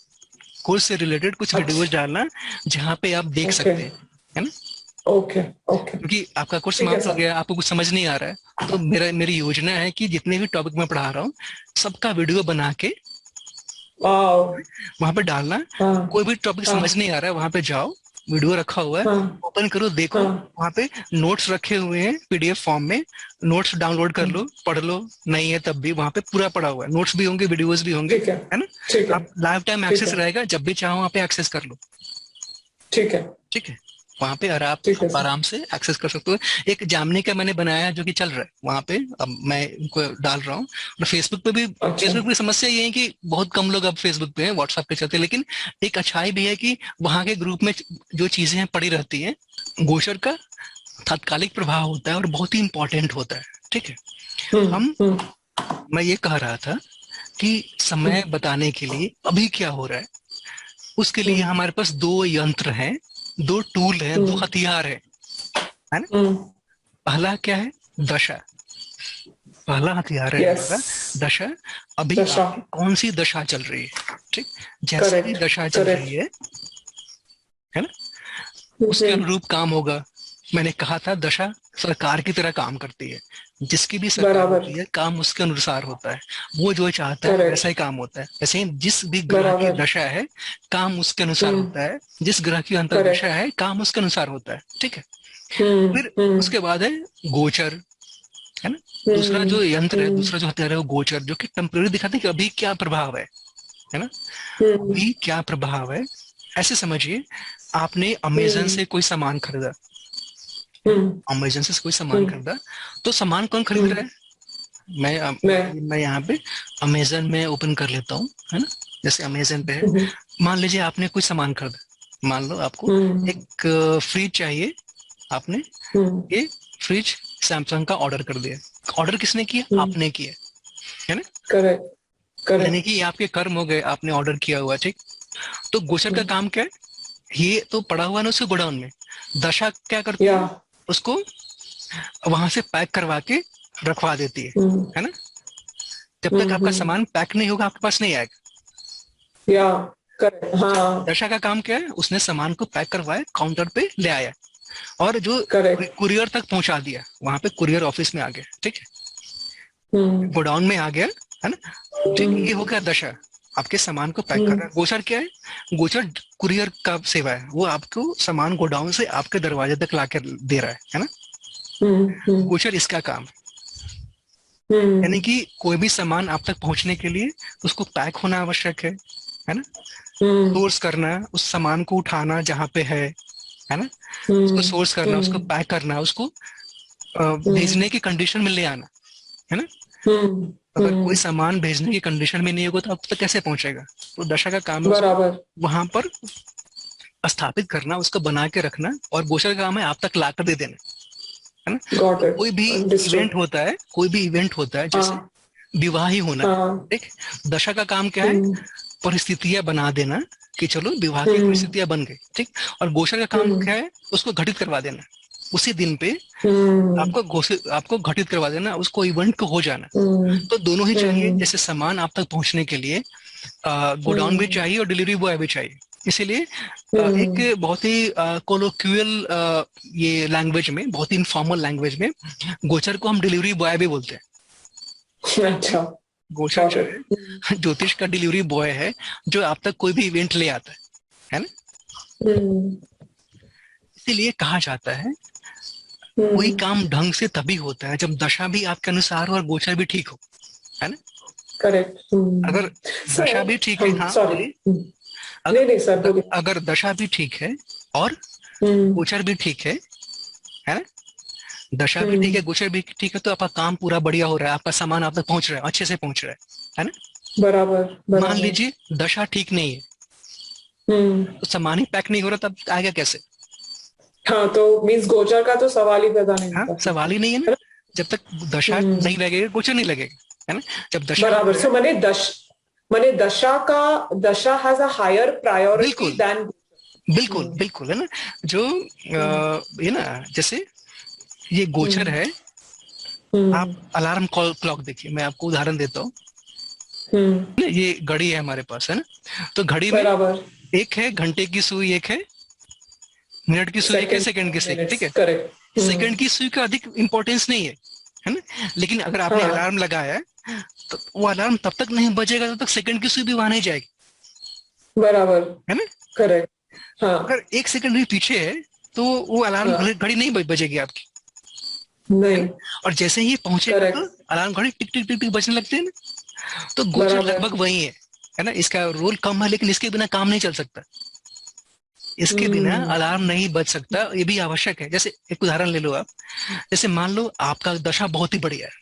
कोर्स से रिलेटेड कुछ वीडियोस अच्छा। डालना, जहाँ पे आप देख ओके सकते हैं, है ना। Okay okay. क्योंकि आपका कोर्स ठीक है समाप्त हो सर। गया, आपको कुछ समझ नहीं आ रहा है, तो मेरी योजना है कि जितने भी टॉपिक मैं पढ़ा रहा हूँ सबका वीडियो बना के वाओ। वहां पे डालना। हाँ कोई भी टॉपिक समझ हाँ नहीं आ रहा है, वहां पे जाओ, वीडियो रखा हुआ है, हाँ ओपन करो, देखो, हाँ। वहां पे नोट्स रखे हुए हैं पीडीएफ फॉर्म में, नोट्स डाउनलोड कर लो, पढ़ लो, नहीं है तब भी वहां पे पूरा पढ़ा हुआ है, नोट्स भी होंगे, वीडियोस भी होंगे, ठीक है है ना। ठीक है आप लाइफ टाइम ठीक एक्सेस है रहेगा, जब भी चाहो वहां पे एक्सेस कर लो, ठीक है ठीक है। वहां पे और ठीक है आप सर। आराम से एक्सेस कर सकते हो। एक जामनी का मैंने बनाया है जो कि चल रहा है वहां पे, अब मैं इनको डाल रहा हूँ। और फेसबुक पे भी, अच्छा। फेसबुक की समस्या ये है कि बहुत कम लोग अब फेसबुक पे हैं, व्हाट्सएप पे चलते हैं, लेकिन एक अच्छाई भी है कि वहां के ग्रुप में जो चीजें हैं पड़ी रहती हैं। गोचर का तात्कालिक प्रभाव होता है और बहुत ही इंपॉर्टेंट होता है, ठीक है। हम हम्म। मैं ये कह रहा था कि समय हम्म बताने के लिए अभी क्या हो रहा है, उसके लिए हम्म हमारे पास दो यंत्र हैं, दो टूल हैं, दो हम्म हथियार है ना। हम्म। पहला क्या है, दशा। पहला हथियार है यस। हमारा दशा। अभी दशा। आपकी कौन सी दशा चल रही है, ठीक। जैसी भी करेक्ट दशा चल रही करेक्ट। है ना, उसके अनुरूप काम होगा। मैंने कहा था दशा सरकार की तरह काम करती है, जिसकी भी सरकार बराबर। होती है काम उसके अनुसार होता है, वो जो चाहता है करेक्ट। वैसा ही काम होता है। वैसे ही जिस भी ग्रह की बराबर। दशा है काम उसके अनुसार होता है, जिस ग्रह की अंतर्दशा करेक्ट। है काम उसके अनुसार होता है, ठीक है। फिर हम्म उसके बाद है गोचर, है ना। दूसरा हम्म जो यंत्र है, हम्म दूसरा जो हथियार है वो गोचर, जो कि टेम्पररी दिखाते हैं कि अभी क्या प्रभाव है ना, हम्म अभी क्या प्रभाव है। ऐसे समझिए, आपने अमेजन हम्म से कोई सामान खरीदा, हम्म अमेजन से कोई सामान हम्म खरीदा, तो सामान कौन खरीद रहा हम्म। है। मैं। मैं यहाँ पे अमेजन में ओपन कर लेता हूँ, है ना। जैसे अमेजन पे है, हम्म मान लीजिए आपने कोई सामान खरीदा, मान लो आपको हम्म एक फ्रिज चाहिए, आपने हम्म ये फ्रिज सैमसंग का ऑर्डर कर दिया। ऑर्डर किसने किया, हम्म। आपने किया, है ना। करेक्ट यानी करेक्ट। कि ये आपके कर्म हो गए, आपने ऑर्डर किया हुआ, ठीक। तो गोचर का हम्म, काम क्या है, ये तो पड़ा हुआ ना उसके गोडाउन में, दशा क्या करती या। है, उसको वहां से पैक करवा के रखवा देती हम्म है ना। जब तक आपका हम्म। सामान पैक नहीं होगा आपके पास नहीं आएगा। या। करेक्ट हाँ। दशा का काम क्या है, उसने सामान को पैक करवाया, काउंटर पे ले आया, और जो करेक्ट। कुरियर तक पहुंचा दिया, वहां पे कुरियर ऑफिस में आ गया, ठीक है, हम्म गोडाउन में आ गया, है ना। ठीक, हम्म ये हो गया दशा, आपके सामान को पैक कर हम्म रहा है। गोचर क्या है, गोचर कुरियर का सेवा है, वो आपको सामान गोडाउन से आपके दरवाजे तक ला कर दे रहा है ना। हम्म गोचर इसका काम, यानी हम्म कि कोई भी सामान आप तक पहुंचने के लिए उसको पैक होना आवश्यक है ना। हम्म सोर्स करना, उस सामान को उठाना जहाँ पे है ना, उसको हम्म सोर्स करना, उसको हम्म पैक करना, उसको हम्म भेजने की कंडीशन में ले आना, है ना। हम्म अगर कोई हम्म। सामान भेजने की कंडीशन में नहीं होगा तो अब तक कैसे पहुंचेगा। तो दशा का काम है उसको बराबर। वहां पर स्थापित करना, उसको बना के रखना, और गोचर का काम है आप तक लाकर दे देना, है ना। गॉट तो इट। कोई भी अंडरस्टूड। इवेंट होता है, कोई भी इवेंट होता है, जैसे हाँ विवाह ही होना है, हाँ। ठीक। दशा का काम क्या है, हम्म परिस्थितियां बना देना कि चलो विवाह की हम्म परिस्थितियां बन गई, ठीक। और गोचर का काम हम्म क्या है, उसको घटित करवा देना उसी दिन पे। हम्म आपको घटित करवा देना, उसको इवेंट को हो जाना। हम्म तो दोनों ही चाहिए, हम्म जैसे सामान आप तक पहुंचने के लिए गोडाउन भी हम्म चाहिए और डिलीवरी बॉय भी चाहिए। इसीलिए एक हम्म बहुत ही कोलोक्यूअल ये लैंग्वेज में, बहुत ही इनफॉर्मल लैंग्वेज में गोचर को हम डिलीवरी बॉय भी बोलते हैं। अच्छा, गोचर गॉट जो इट। है ज्योतिष का डिलीवरी बॉय है, जो आप तक कोई भी इवेंट ले आता है ना। हम्म इसीलिए कहा जाता है कोई हम्म काम ढंग से तभी होता है जब दशा भी आपके अनुसार हो और गोचर भी ठीक हो, है ना। करेक्ट। अगर दशा सर, भी ठीक है, हम हाँ सॉरी, बोलिए। नहीं नहीं सर, अगर बोलिए। अगर दशा भी ठीक है और हम्म गोचर भी ठीक है ना। दशा भी ठीक हम्म है, गोचर भी ठीक है, तो आपका काम पूरा बढ़िया हो रहा है, आपका सामान आप तक पहुंच रहा है, अच्छे से पहुंच रहा है ना। बराबर मान बराबर। लीजिए दशा ठीक नहीं है, हम्म तो सामान ही पैक नहीं हो रहा, तब आएगा कैसे। हाँ, तो मीन्स गोचर का तो सवाल ही पैदा नहीं हाँ, होता फिर तो, सवाल ही नहीं है ना। है ना? जब तक दशा हम्म नहीं लगेगा गोचर नहीं लगेगा, है ना। जब दशा हो बराबर। जाए। सो मैंने दशा हैज अ हायर प्रायोरिटी बिल्कुल देन। बिल्कुल बिल्कुल, है ना। जो हम्म ये ना, जैसे ये गोचर हम्म है। आप हम्म अलार्म क्लॉक देखिए, मैं आपको उदाहरण देता हूँ। हम्म ये घड़ी है हमारे पास, है ना। तो घड़ी में बराबर। एक है घंटे की सुई, एक है मिनट की सुई, एक है सेकंड सेकंड की सुई, ठीक मिनट्स, है। करेक्ट। सेकंड की सुई का अधिक इंपॉर्टेंस नहीं है ना। लेकिन अगर आपने हाँ, अलार्म लगाया है, तो वो अलार्म तब तक नहीं बजेगा जब तक सेकंड की सुई भी वहां नहीं जाएगी, बराबर, है ना। करेक्ट। हाँ अगर एक सेकंड भी पीछे है, तो वो अलार्म हाँ, घड़ी नहीं बजेगी आपकी, है ना। नहीं, और जैसे ही ये पहुंचेगा तो करेक्ट, अलार्म घड़ी टिक टिक टिक टिक बजने लगते हैं ना। तो गोचर बराबर। लगभग वही है ना। इसका रोल कम है, लेकिन इसके बिना काम नहीं चल सकता। इसके बिना हम्म अलार्म नहीं बज सकता, ये भी आवश्यक है। जैसे एक उदाहरण ले लो आप। जैसे मान लो आपका दशा बहुत ही बढ़िया है,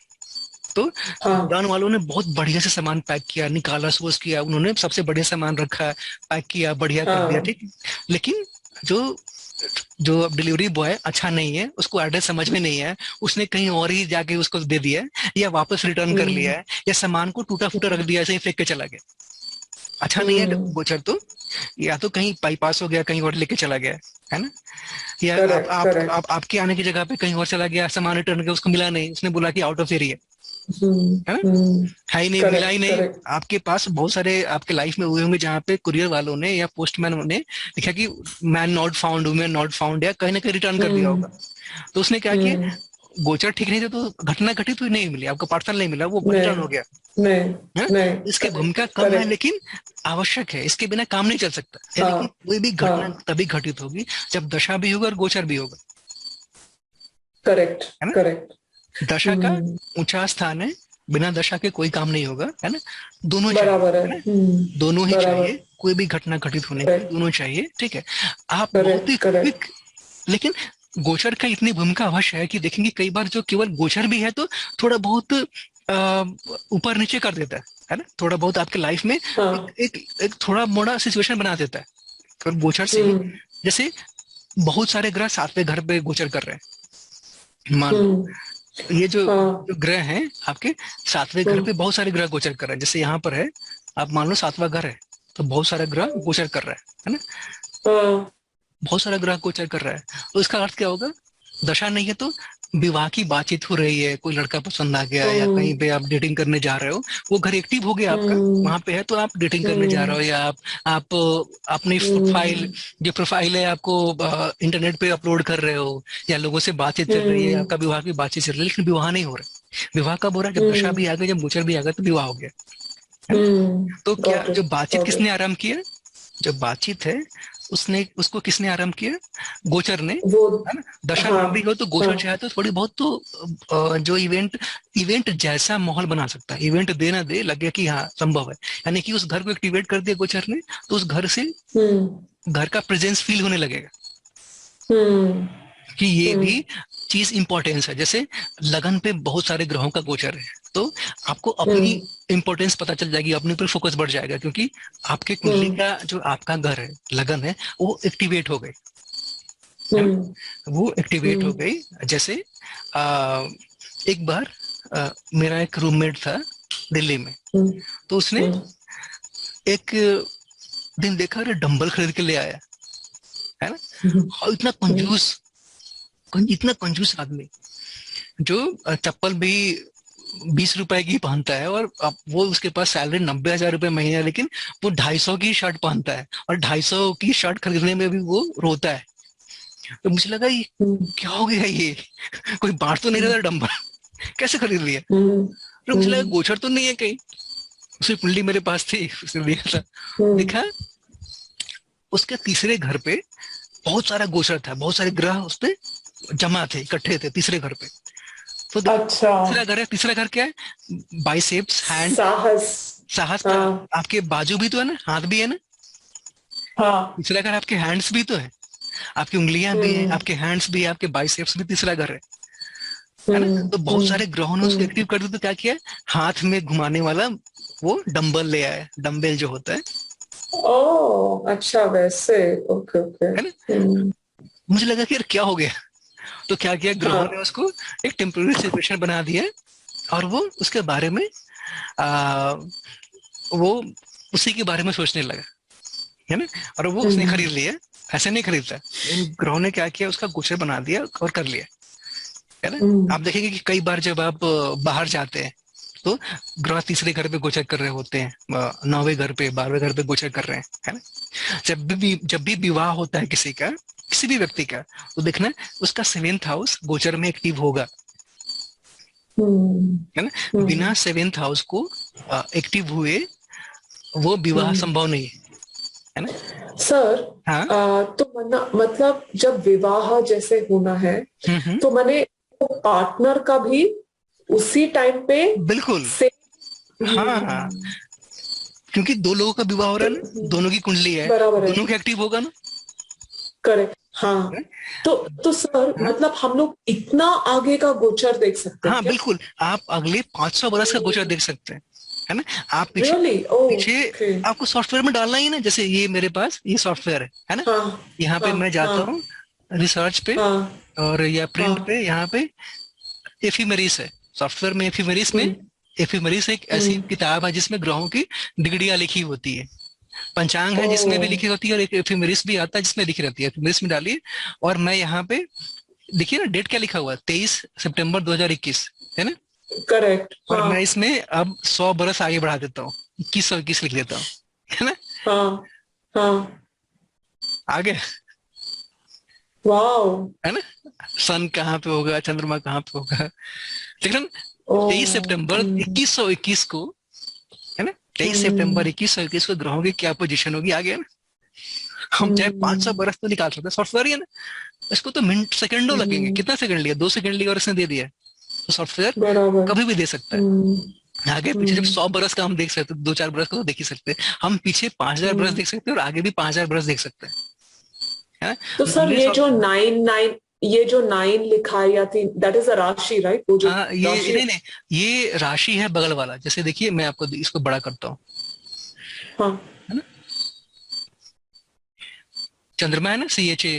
तो हाँ गोदाम वालों ने बहुत बढ़िया से सामान पैक किया, निकाला, सोच किया, उन्होंने सबसे बढ़िया सामान रखा, पैक किया, बढ़िया कर दिया, हाँ, ठीक। लेकिन जो जो डिलीवरी बॉय अच्छा नहीं है, उसको एड्रेस समझ में नहीं है, उसने कहीं और ही जाके उसको दे दिया है, या वापस रिटर्न कर लिया हम्म है, या सामान को टूटा फूटा रख दिया, ऐसे ही फेंक के चला गया। अच्छा नहीं है हम्म गोचर तो, या तो कहीं बाईपास हो गया, कहीं और लेके चला गया, है ना। या करेक्ट करेक्ट। आपके आने की जगह पे कहीं और चला गया, सामान रिटर्न किया, उसको मिला नहीं, उसने बोला कि आउट ऑफ एरिया, है ना। हम्म है ही नहीं, मिला ही करेक्ट नहीं। करेक्ट। आपके पास बहुत सारे आपके लाइफ में हुए होंगे जहाँ पे कुरियर वालों ने या पोस्टमैन ने लिखा कि man not found, women not found, या कहीं ना कहीं रिटर्न कर दिया हम्म होगा। तो उसने क्या किया, हम्म गोचर ठीक नहीं थे तो घटना घटित हुई, नहीं मिली, आपका पार्सल नहीं मिला, वो नहीं रिटर्न हो गया, नहीं है ना? नहीं, इसकी भूमिका करेक्ट कम है, करेक्ट। लेकिन आवश्यक है, इसके बिना काम नहीं चल सकता है। हाँ लेकिन कोई भी घटना हाँ, तभी घटित होगी जब दशा भी होगा और गोचर भी होगा, करेक्ट है ना। करेक्ट। दशा का हम्म ऊंचा स्थान है, बिना दशा के कोई काम नहीं होगा, है ना। दोनों चाहिए, बराबर है। है ना। दोनों ही बराबर। चाहिए, कोई भी घटना घटित होने के लिए करेक्ट दोनों चाहिए, ठीक है। आप बहुत ही करेक्ट करेक्ट। क्विक, लेकिन गोचर का इतनी भूमिका अवश्य है कि देखेंगे कई बार जो केवल गोचर भी है तो थोड़ा बहुत ऊपर नीचे कर देता है ना। थोड़ा बहुत आपके लाइफ में हाँ। एक थोड़ा मोड़ा सिचुएशन बना देता है, और गोचर से ही। हम्म जैसे बहुत सारे ग्रह सातवें घर पे गोचर कर रहे हैं, मान लो। हम्म ये हाँ। जो ग्रह हैं आपके सातवें घर पे, बहुत सारे ग्रह गोचर कर रहे हैं। जैसे यहाँ पर है, आप मान लो सातवां घर है, तो बहुत सारा ग्रह गोचर कर रहा है ना। हाँ। बहुत सारा ग्रह गोचर कर रहा है, तो इसका अर्थ क्या होगा। दशा नहीं है तो विवाह की बातचीत हो रही है, कोई लड़का पसंद आ गया, या हम्म कहीं पे आप डेटिंग करने जा रहे हो, वो घर एक्टिव हो गया आपका, हम्म वहां पे है, तो आप डेटिंग करने जा रहे हम्म हो, या आप अपनी प्रोफाइल, हम्म जो प्रोफाइल है आपको इंटरनेट पे अपलोड कर रहे हो, या लोगों से बातचीत चल रही है, हम्म आपका विवाह की बातचीत चल रही है, लेकिन विवाह नहीं हो रहा। विवाह कब हो रहा है, जब दशा हम्म भी आ गई, जब गोचर भी आ गया, तो विवाह हो गया, है ना। तो क्या गॉट जो इट बातचीत गॉट किसने इट। आरंभ किया, जो बातचीत है उसने उसको किसने आरंभ किया, गोचर ने, वो, है ना। दशा हाँ ना भी हो तो हाँ। गोचर चाहे तो थोड़ी बहुत तो जो इवेंट इवेंट जैसा माहौल बना सकता है, इवेंट दे ना दे, लगे कि हाँ संभव है, यानी कि उस घर को एक्टिवेट कर दिया गोचर ने, तो उस घर से हम्म घर का प्रेजेंस फील होने लगेगा हम्म कि ये हम्म भी चीज इंपॉर्टेंस है। जैसे लगन पे बहुत सारे ग्रहों का गोचर है, तो आपको अपनी हम्म इंपॉर्टेंस पता चल जाएगी, अपने ऊपर फोकस बढ़ जाएगा, क्योंकि आपके कुंडली हम्म का जो आपका घर है, लगन है, वो एक्टिवेट हो गई, है ना। हम्म वो एक्टिवेट हो हम्म गई। जैसे आ, एक बार मेरा एक रूममेट था दिल्ली में, हम्म तो उसने हम्म एक दिन देखा, अरे डंबल खरीद के ले आया, है ना। और इतना कंजूस आदमी, जो चप्पल भी 20 रुपए की पहनता है, और अब वो उसके पास सैलरी 90,000 रुपए महीना है, लेकिन वो 250 की शर्ट पहनता है, और 250 की शर्ट खरीदने में भी वो रोता है। तो मुझे लगा ये क्या हो गया, ये कोई बांट तो नहीं रहा था डंबल, कैसे खरीद लिया। तो मुझे लगा गोचर तो नहीं है कहीं, उसकी कुंडली मेरे पास थी, उसने लिया था। देखा, उसके तीसरे घर पे बहुत सारा गोचर था, बहुत सारे ग्रह उस पे जमा थे, इकट्ठे थे तीसरे घर पे। तो अच्छा, तीसरा घर है, तीसरा घर क्या है, बाइसेप्स, हैंड, साहस। साहस का। हाँ आपके बाजू भी तो है ना, हाथ भी है ना। हाँ। तीसरा घर आपके हैंड्स भी तो है, आपकी उंगलियां भी है, आपके हैंड्स भी है, आपके बाइसेप्स भी तीसरा घर है ना। तो बहुत सारे ग्रहों ने उसको एक्टिव कर दिया। तो क्या किया, हाथ में घुमाने वाला वो डंबल ले आया, डंबल जो होता ओ अच्छा, वैसे। Okay okay. है ना। मुझे लगा कि यार क्या हो गया। तो क्या किया, ग्रहों ने हाँ। उसको एक टेम्पररी सिचुएशन बना दिया, और वो उसके बारे में आ, वो उसी के बारे में सोचने लगा, है ना। और वो उसने खरीद लिया, ऐसे नहीं खरीदता, इन ग्रहों ने क्या किया, उसका गोचर बना दिया और कर लिया, है ना। आप देखेंगे कि कई बार जब आप बाहर जाते हैं, तो ग्रह तीसरे घर पे गोचर कर रहे होते हैं, 9वें घर पे, 12वें घर पे गोचर कर रहे हैं, है ना। जब भी विवाह होता है किसी का, किसी भी व्यक्ति का, तो देखना उसका 7th हाउस गोचर में एक्टिव होगा, है ना। बिना 7th हाउस को एक्टिव हुए वो विवाह संभव नहीं है ना। सर, हाँ। तो मतलब जब विवाह जैसे होना है, हम्म। तो मैंने पार्टनर का भी उसी टाइम पे बिल्कुल। से। हाँ, क्योंकि दो लोगों का विवाह हो रहा है ना, दोनों की कुंडली है, बराबर है। दोनों के एक्टिव होगा ना। करेक्ट। हाँ। तो सर, हाँ, मतलब हम लोग इतना आगे का गोचर देख सकते हैं हाँ क्या? बिल्कुल, आप अगले 500 बरस का गोचर देख सकते हैं, है ना। आप पीछे रियली? पीछे ओके। आपको सॉफ्टवेयर में डालना ही है ना, जैसे ये मेरे पास ये सॉफ्टवेयर है ना। हाँ यहाँ पे हाँ मैं जाता हाँ हूँ रिसर्च पे, हाँ और या प्रिंट हाँ। पे, यहाँ पे एफिमेरिस है, सॉफ्टवेयर में एफिमेरिस में। हम्म एफिमेरिस एक ऐसी हम्म। किताब है जिसमें ग्रहों की डिग्रियां लिखी होती है। पंचांग है जिसमें भी ओ। लिखी होती है, और एक एफिमेरिस भी आता है जिसमें लिखी रहती है, एफिमेरिस में डालिए। और मैं यहाँ पे देखिए ना, डेट क्या लिखा हुआ है, 23 सितंबर 2021, है ना। करेक्ट। और हाँ मैं इसमें अब 100 बरस आगे बढ़ा देता हूँ, 2121 लिख देता हूँ, है ना। हाँ हाँ। आगे, वाओ। है ना। सन कहाँ पे होगा, चंद्रमा कहाँ पे होगा, लेकिन ओ। 23 सितंबर हम्म 2121 को, है ना, 23 सितंबर हम्म 2121 को ग्रहों की क्या पोजीशन होगी, आगे है ना। हम चाहे 500 हम्म बरस तो निकाल सकते हैं, सॉफ्टवेयर ही है ना। इसको तो मिनट सेकंडों लगेंगे, हम्म। कितना सेकंड लिया, 2 सेकंड लिया और इसने दे दिया। तो सॉफ्टवेयर बराबर। कभी भी दे सकता है। हम्म आगे पीछे जब हम्म 100 बरस का हम देख सकते हैं, 2-4 बरस का तो देख ही सकते हैं, हम पीछे 5,000 बरस हम्म। देख सकते हैं, और आगे भी 5,000 बरस देख सकते हैं, है ना। तो तो सर, हमने ये जो सॉफ्ट 9 9, ये जो 9 लिखा है, या थी, दैट इज अ राशि, राइट? वो जो हाँ, ये राशि। नहीं नहीं, ये राशि है बगल वाला। जैसे देखिए, मैं आपको इसको बड़ा करता हूँ, हाँ है ना। चंद्रमा है ना, CHA,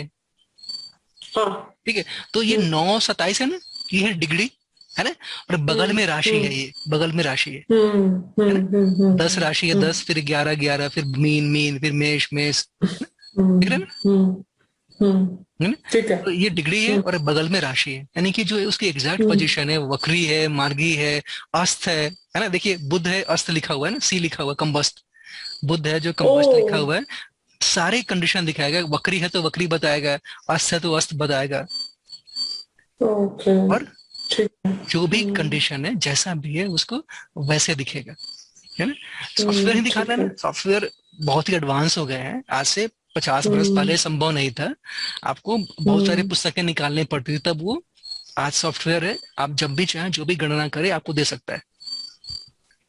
हाँ। ठीक है। तो ये हम्म 9 27 है ना, ये है डिग्री, है ना। और बगल में राशि है, हम्म ये बगल में राशि है ना। हम्म हम्म हम्म 10 राशि है, 10, फिर 11 11, फिर मीन मीन, फिर मेष मेष, हम्म दिख रहा है ना, हम्म हम्म। है ना। ठीक है। तो ये डिग्री है, और बगल में राशि है, यानी कि जो उसकी एग्जैक्ट हम्म पोजीशन है, वक्री है, मार्गी है, अस्त है ना। देखिए, बुध है, अस्त लिखा हुआ है ना, सी लिखा हुआ है, कम्बस्ट। बुध है जो ओ। कम्बस्ट लिखा हुआ है, सारे कंडीशन दिखाएगा, वक्री है तो वक्री बताएगा, अस्त है तो अस्त बताएगा। ओके। और ठीक है। जो भी कंडीशन है, जैसा भी है, उसको वैसे दिखेगा, है ना। सॉफ्टवेयर ही दिखाता ठीक है है। ना, सॉफ्टवेयर बहुत ही एडवांस हो गए हैं, आज से 50 बरस हम्म पहले संभव नहीं था। आपको बहुत सारी हम्म पुस्तकें निकालनी पड़ती थी तब, वो आज सॉफ्टवेयर है, आप जब भी चाहें जो भी गणना करे आपको दे सकता है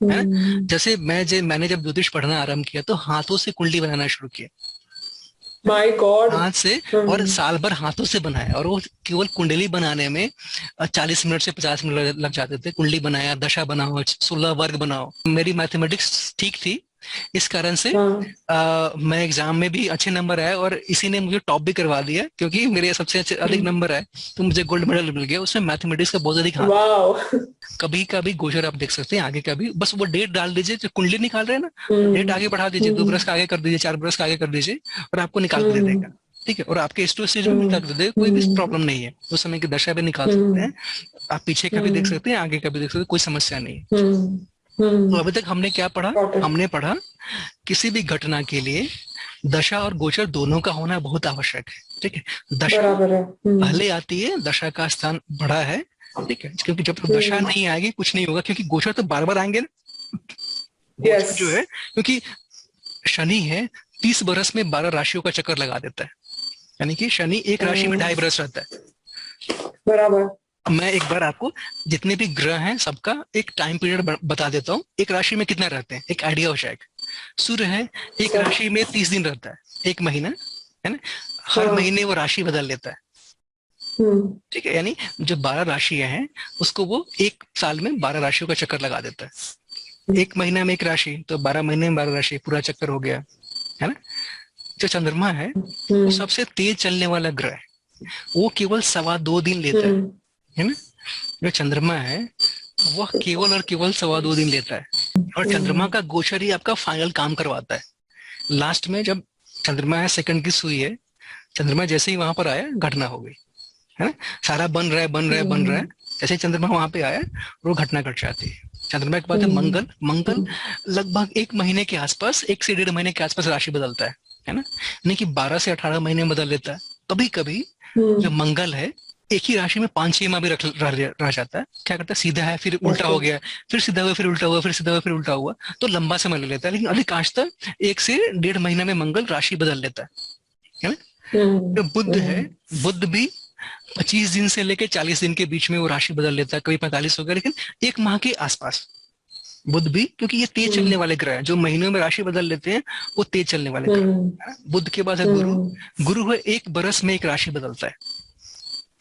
ना। हम्म। जैसे मैंने जब ज्योतिष पढ़ना आरंभ किया, तो हाथों से कुंडली बनाना शुरू किया, है ना, माय गॉड। हाथ से। और साल भर हाथों से बनाया, और वो केवल कुंडली बनाने में 40 मिनट से 50 मिनट लग जाते थे। कुंडली बनाया, दशा बनाओ, 16 वर्ग बनाओ। मेरी मैथमेटिक्स ठीक थी, इस कारण से हाँ मैं एग्जाम में भी अच्छे नंबर आए और इसी ने मुझे टॉप भी करवा दिया, क्योंकि मेरे सबसे अधिक नंबर आए तो मुझे गोल्ड मेडल मिल गया। उसमें मैथमेटिक्स का बहुत अधिक हाथ। वाह। कभी कभी गोचर आप देख सकते हैं आगे का भी, बस वो डेट डाल दीजिए, जो कुंडली निकाल रहे हैं ना, डेट हम्म आगे बढ़ा दीजिए, 2 बरस का आगे कर दीजिए, 4 बरस का आगे कर दीजिए, और आपको निकाल के दे हम्म देगा। ठीक है, और आपके स्टोर स्टेज में भी हम्म निकाल के दे देगा, कोई भी हम्म प्रॉब्लम नहीं है। उस समय की दशा भी निकाल सकते हम्म हैं, आप पीछे का भी देख हम्म सकते हैं, आगे का भी देख सकते हैं, कोई समस्या नहीं है। हम्म तो हम्म अभी तक हमने क्या पढ़ा? Got it. हमने पढ़ा किसी भी घटना के लिए दशा और गोचर दोनों का होना बहुत आवश्यक है। ठीक है, दशा बराबर है। पहले आती है, दशा का स्थान बड़ा है। ठीक है, क्योंकि जब तक दशा हम्म नहीं आएगी कुछ नहीं होगा, क्योंकि गोचर तो बार बार आएंगे ना। गोचर यस। जो है, क्योंकि शनि है, 30 बरस में 12 राशियों का चक्कर लगा देता है, यानी कि शनि एक राशि में 2.5 बरस रहता है। बराबर। अब मैं एक बार आपको जितने भी ग्रह हैं सबका एक टाइम पीरियड बता देता हूँ, एक राशि में कितना रहते हैं, एक आइडिया हो जाएगा। सूर्य है, एक सर। राशि में 30 दिन रहता है, एक महीना, है ना। हर हाँ। महीने वो राशि बदल लेता है। हम्म ठीक है, यानी जो 12 राशियां हैं उसको वो एक साल में 12 राशियों का चक्कर लगा देता है। एक महीना में एक राशि, तो 12 महीने में 12 राशि, पूरा चक्कर हो गया, है ना। जो चंद्रमा है वो हम्म सबसे तेज चलने वाला ग्रह है, वो केवल 2.25 दिन लेता हम्म है ना। जो चंद्रमा है वह केवल और केवल 2.25 दिन लेता है, और चंद्रमा हम्म का गोचर ही आपका फाइनल काम करवाता है। लास्ट में जब चंद्रमा है, सेकंड की सुई है, चंद्रमा जैसे ही वहां पर आया घटना हो गई, है ना। सारा बन रहा है बन रहा है बन रहा है, हम्म जैसे चंद्रमा वहां पे आया और वो घटना घट जाती है। चंद्रमा के बाद है हम्म मंगल। मंगल लगभग 1 महीने के आसपास, 1 से 1.5 महीने के आसपास राशि बदलता है ना। यानी कि 12 से 18 महीने में बदल लेता है। कभी कभी जो हम्म मंगल है एक ही राशि में 5-6 माह भी रह जाता है। क्या करता है, सीधा है फिर उल्टा ओके। हो गया, फिर सीधा हुआ फिर उल्टा हुआ, फिर सीधा हुआ फिर उल्टा हुआ, तो लंबा समय ले लेता है। लेकिन अधिकांशतः 1 से 1.5 महीना में मंगल राशि बदल लेता है ना। जो बुध है, हम्म बुध भी 25 दिन से लेकर 40 दिन के बीच में वो राशि बदल लेता है, कभी 45 हो गया, लेकिन 1 माह के आसपास बुध भी, क्योंकि ये तेज चलने हम्म वाले ग्रह हैं, जो महीनों में राशि बदल लेते हैं वो तेज चलने वाले ग्रह हम्म हैं। बुध के बाद है गुरु। हम्म गुरु है 1 बरस में एक राशि बदलता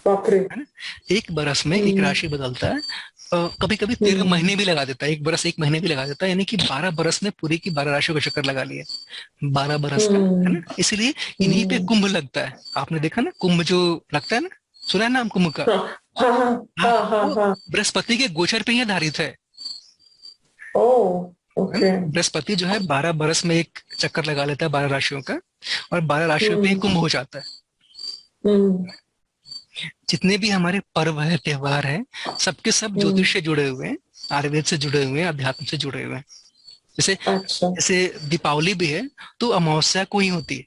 बाप रे। है ना। 1 बरस में एक हम्म राशि बदलता है। कभी कभी 13 महीने हम्म भी लगा देता है, 1 बरस 1 महीने भी लगा देता है, यानी कि 12 बरस ने पूरी की 12 राशियों का चक्कर लगा लिया, 12 बरस का, है हम्म ना। इसलिए इन्हीं पे हम्म कुंभ लगता है। आपने देखा ना कुंभ जो लगता है ना, सुना है नाम कुंभ का? हाँ हाँ हाँ हाँ, हाँ हाँ वो हाँ। बृहस्पति के गोचर पे ही आधारित ओ है ना। ओके। बृहस्पति जो है 12 बरस में एक चक्कर लगा लेता है 12 राशियों का, और 12 राशियों पे ही हम्म कुंभ हो जाता है। हम्म जितने भी हमारे पर्व है, त्योहार है, सबके सब हम्म ज्योतिष से जुड़े हुए हैं, आयुर्वेद से जुड़े हुए हैं, अध्यात्म से जुड़े हुए हैं। जैसे अच्छा। जैसे दीपावली भी है तो अमावस्या को ही होती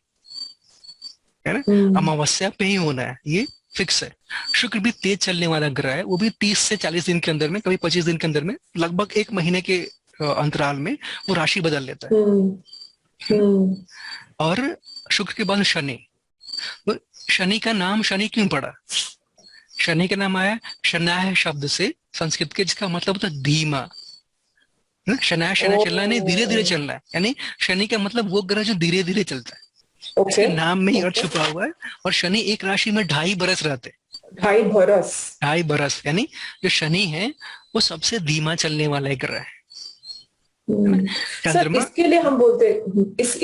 है ना। हम्म अमावस्या पे ही होना है, ये फिक्स है। शुक्र भी तेज चलने वाला ग्रह है, वो भी 30 से 40 दिन के अंदर में, कभी 25 दिन के अंदर में, लगभग 1 महीने के अंतराल में वो राशि बदल लेता हम्म है ना। हम्म और शुक्र के बाद शनि। तो शनि का नाम शनि क्यों पड़ा? शनि का नाम आया शनाय शब्द से, संस्कृत के, जिसका मतलब होता है धीमा, है ना। शनाय ओ शनाय चलना नहीं, धीरे धीरे चलना है, यानी शनि का मतलब वो ग्रह जो धीरे धीरे चलता है। ओके इसके नाम में ही अर्थ ओके। छुपा हुआ है। और शनि एक राशि में 2.5 बरस रहते हैं। 2.5 बरस। 2.5 बरस यानी जो शनि है वो सबसे धीमा चलने वाला एक ग्रह है ना। सर चंद्रमा, इसके लिए हम बोलते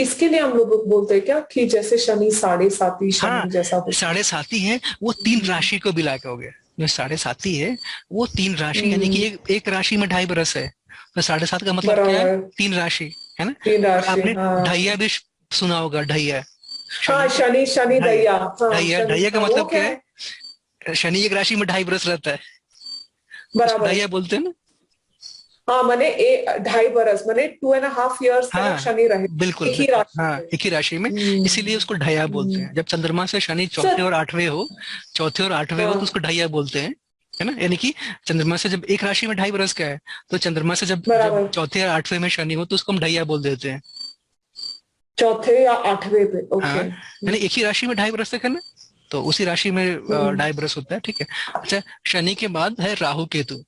इसके लिए हम लोग बोलते हैं क्या कि जैसे शनि साढ़े साती हाँ, शनि जैसा कुछ। 7.5 है, वो 3 राशि को मिला के हो गया। जो 7.5 है वो 3 राशि, यानी कि हम्म एक राशि में 2.5 बरस है, तो 7.5 का मतलब क्या है, बराबर। 3 राशि, है ना। तीन और राशि आपने हाँ। ढैया भी सुना होगा, ढैया, हाँ शनि शनि शनि ढैया। दैया। हाँ ढैया शनि ढैया का हाँ वो मतलब क्या क्या है। है? शनि एक राशि में 2.5 बरस रहता है, उसको बराबर। ढैया बोलते हैं ना। हाँ मैंने 2.5 बरस मैंने 2.5 years तक हाँ, शनि रहे बिल्कुल एक ही बिल्कुल, राशि हाँ, में। एक ही राशि में, इसीलिए उसको ढैया बोलते हैं। जब चंद्रमा से शनि चौथे सर। और आठवें हो, चौथे और आठवें हो, तो उसको हाँ ढैया बोलते हैं, है ना। यानी कि चंद्रमा से जब एक राशि में 2.5 बरस का है, तो चंद्रमा से जब जब बराबर। चौथे और आठवें में शनि हो तो उसको हम ढैया बोल देते हैं। चौथे या आठवें पे हाँ, ओके। यानी एक ही राशि में 2.5 बरस तक है ना, तो उसी राशि में 2.5 बरस होता है। ठीक है। अच्छा, शनि के बाद है राहु केतु,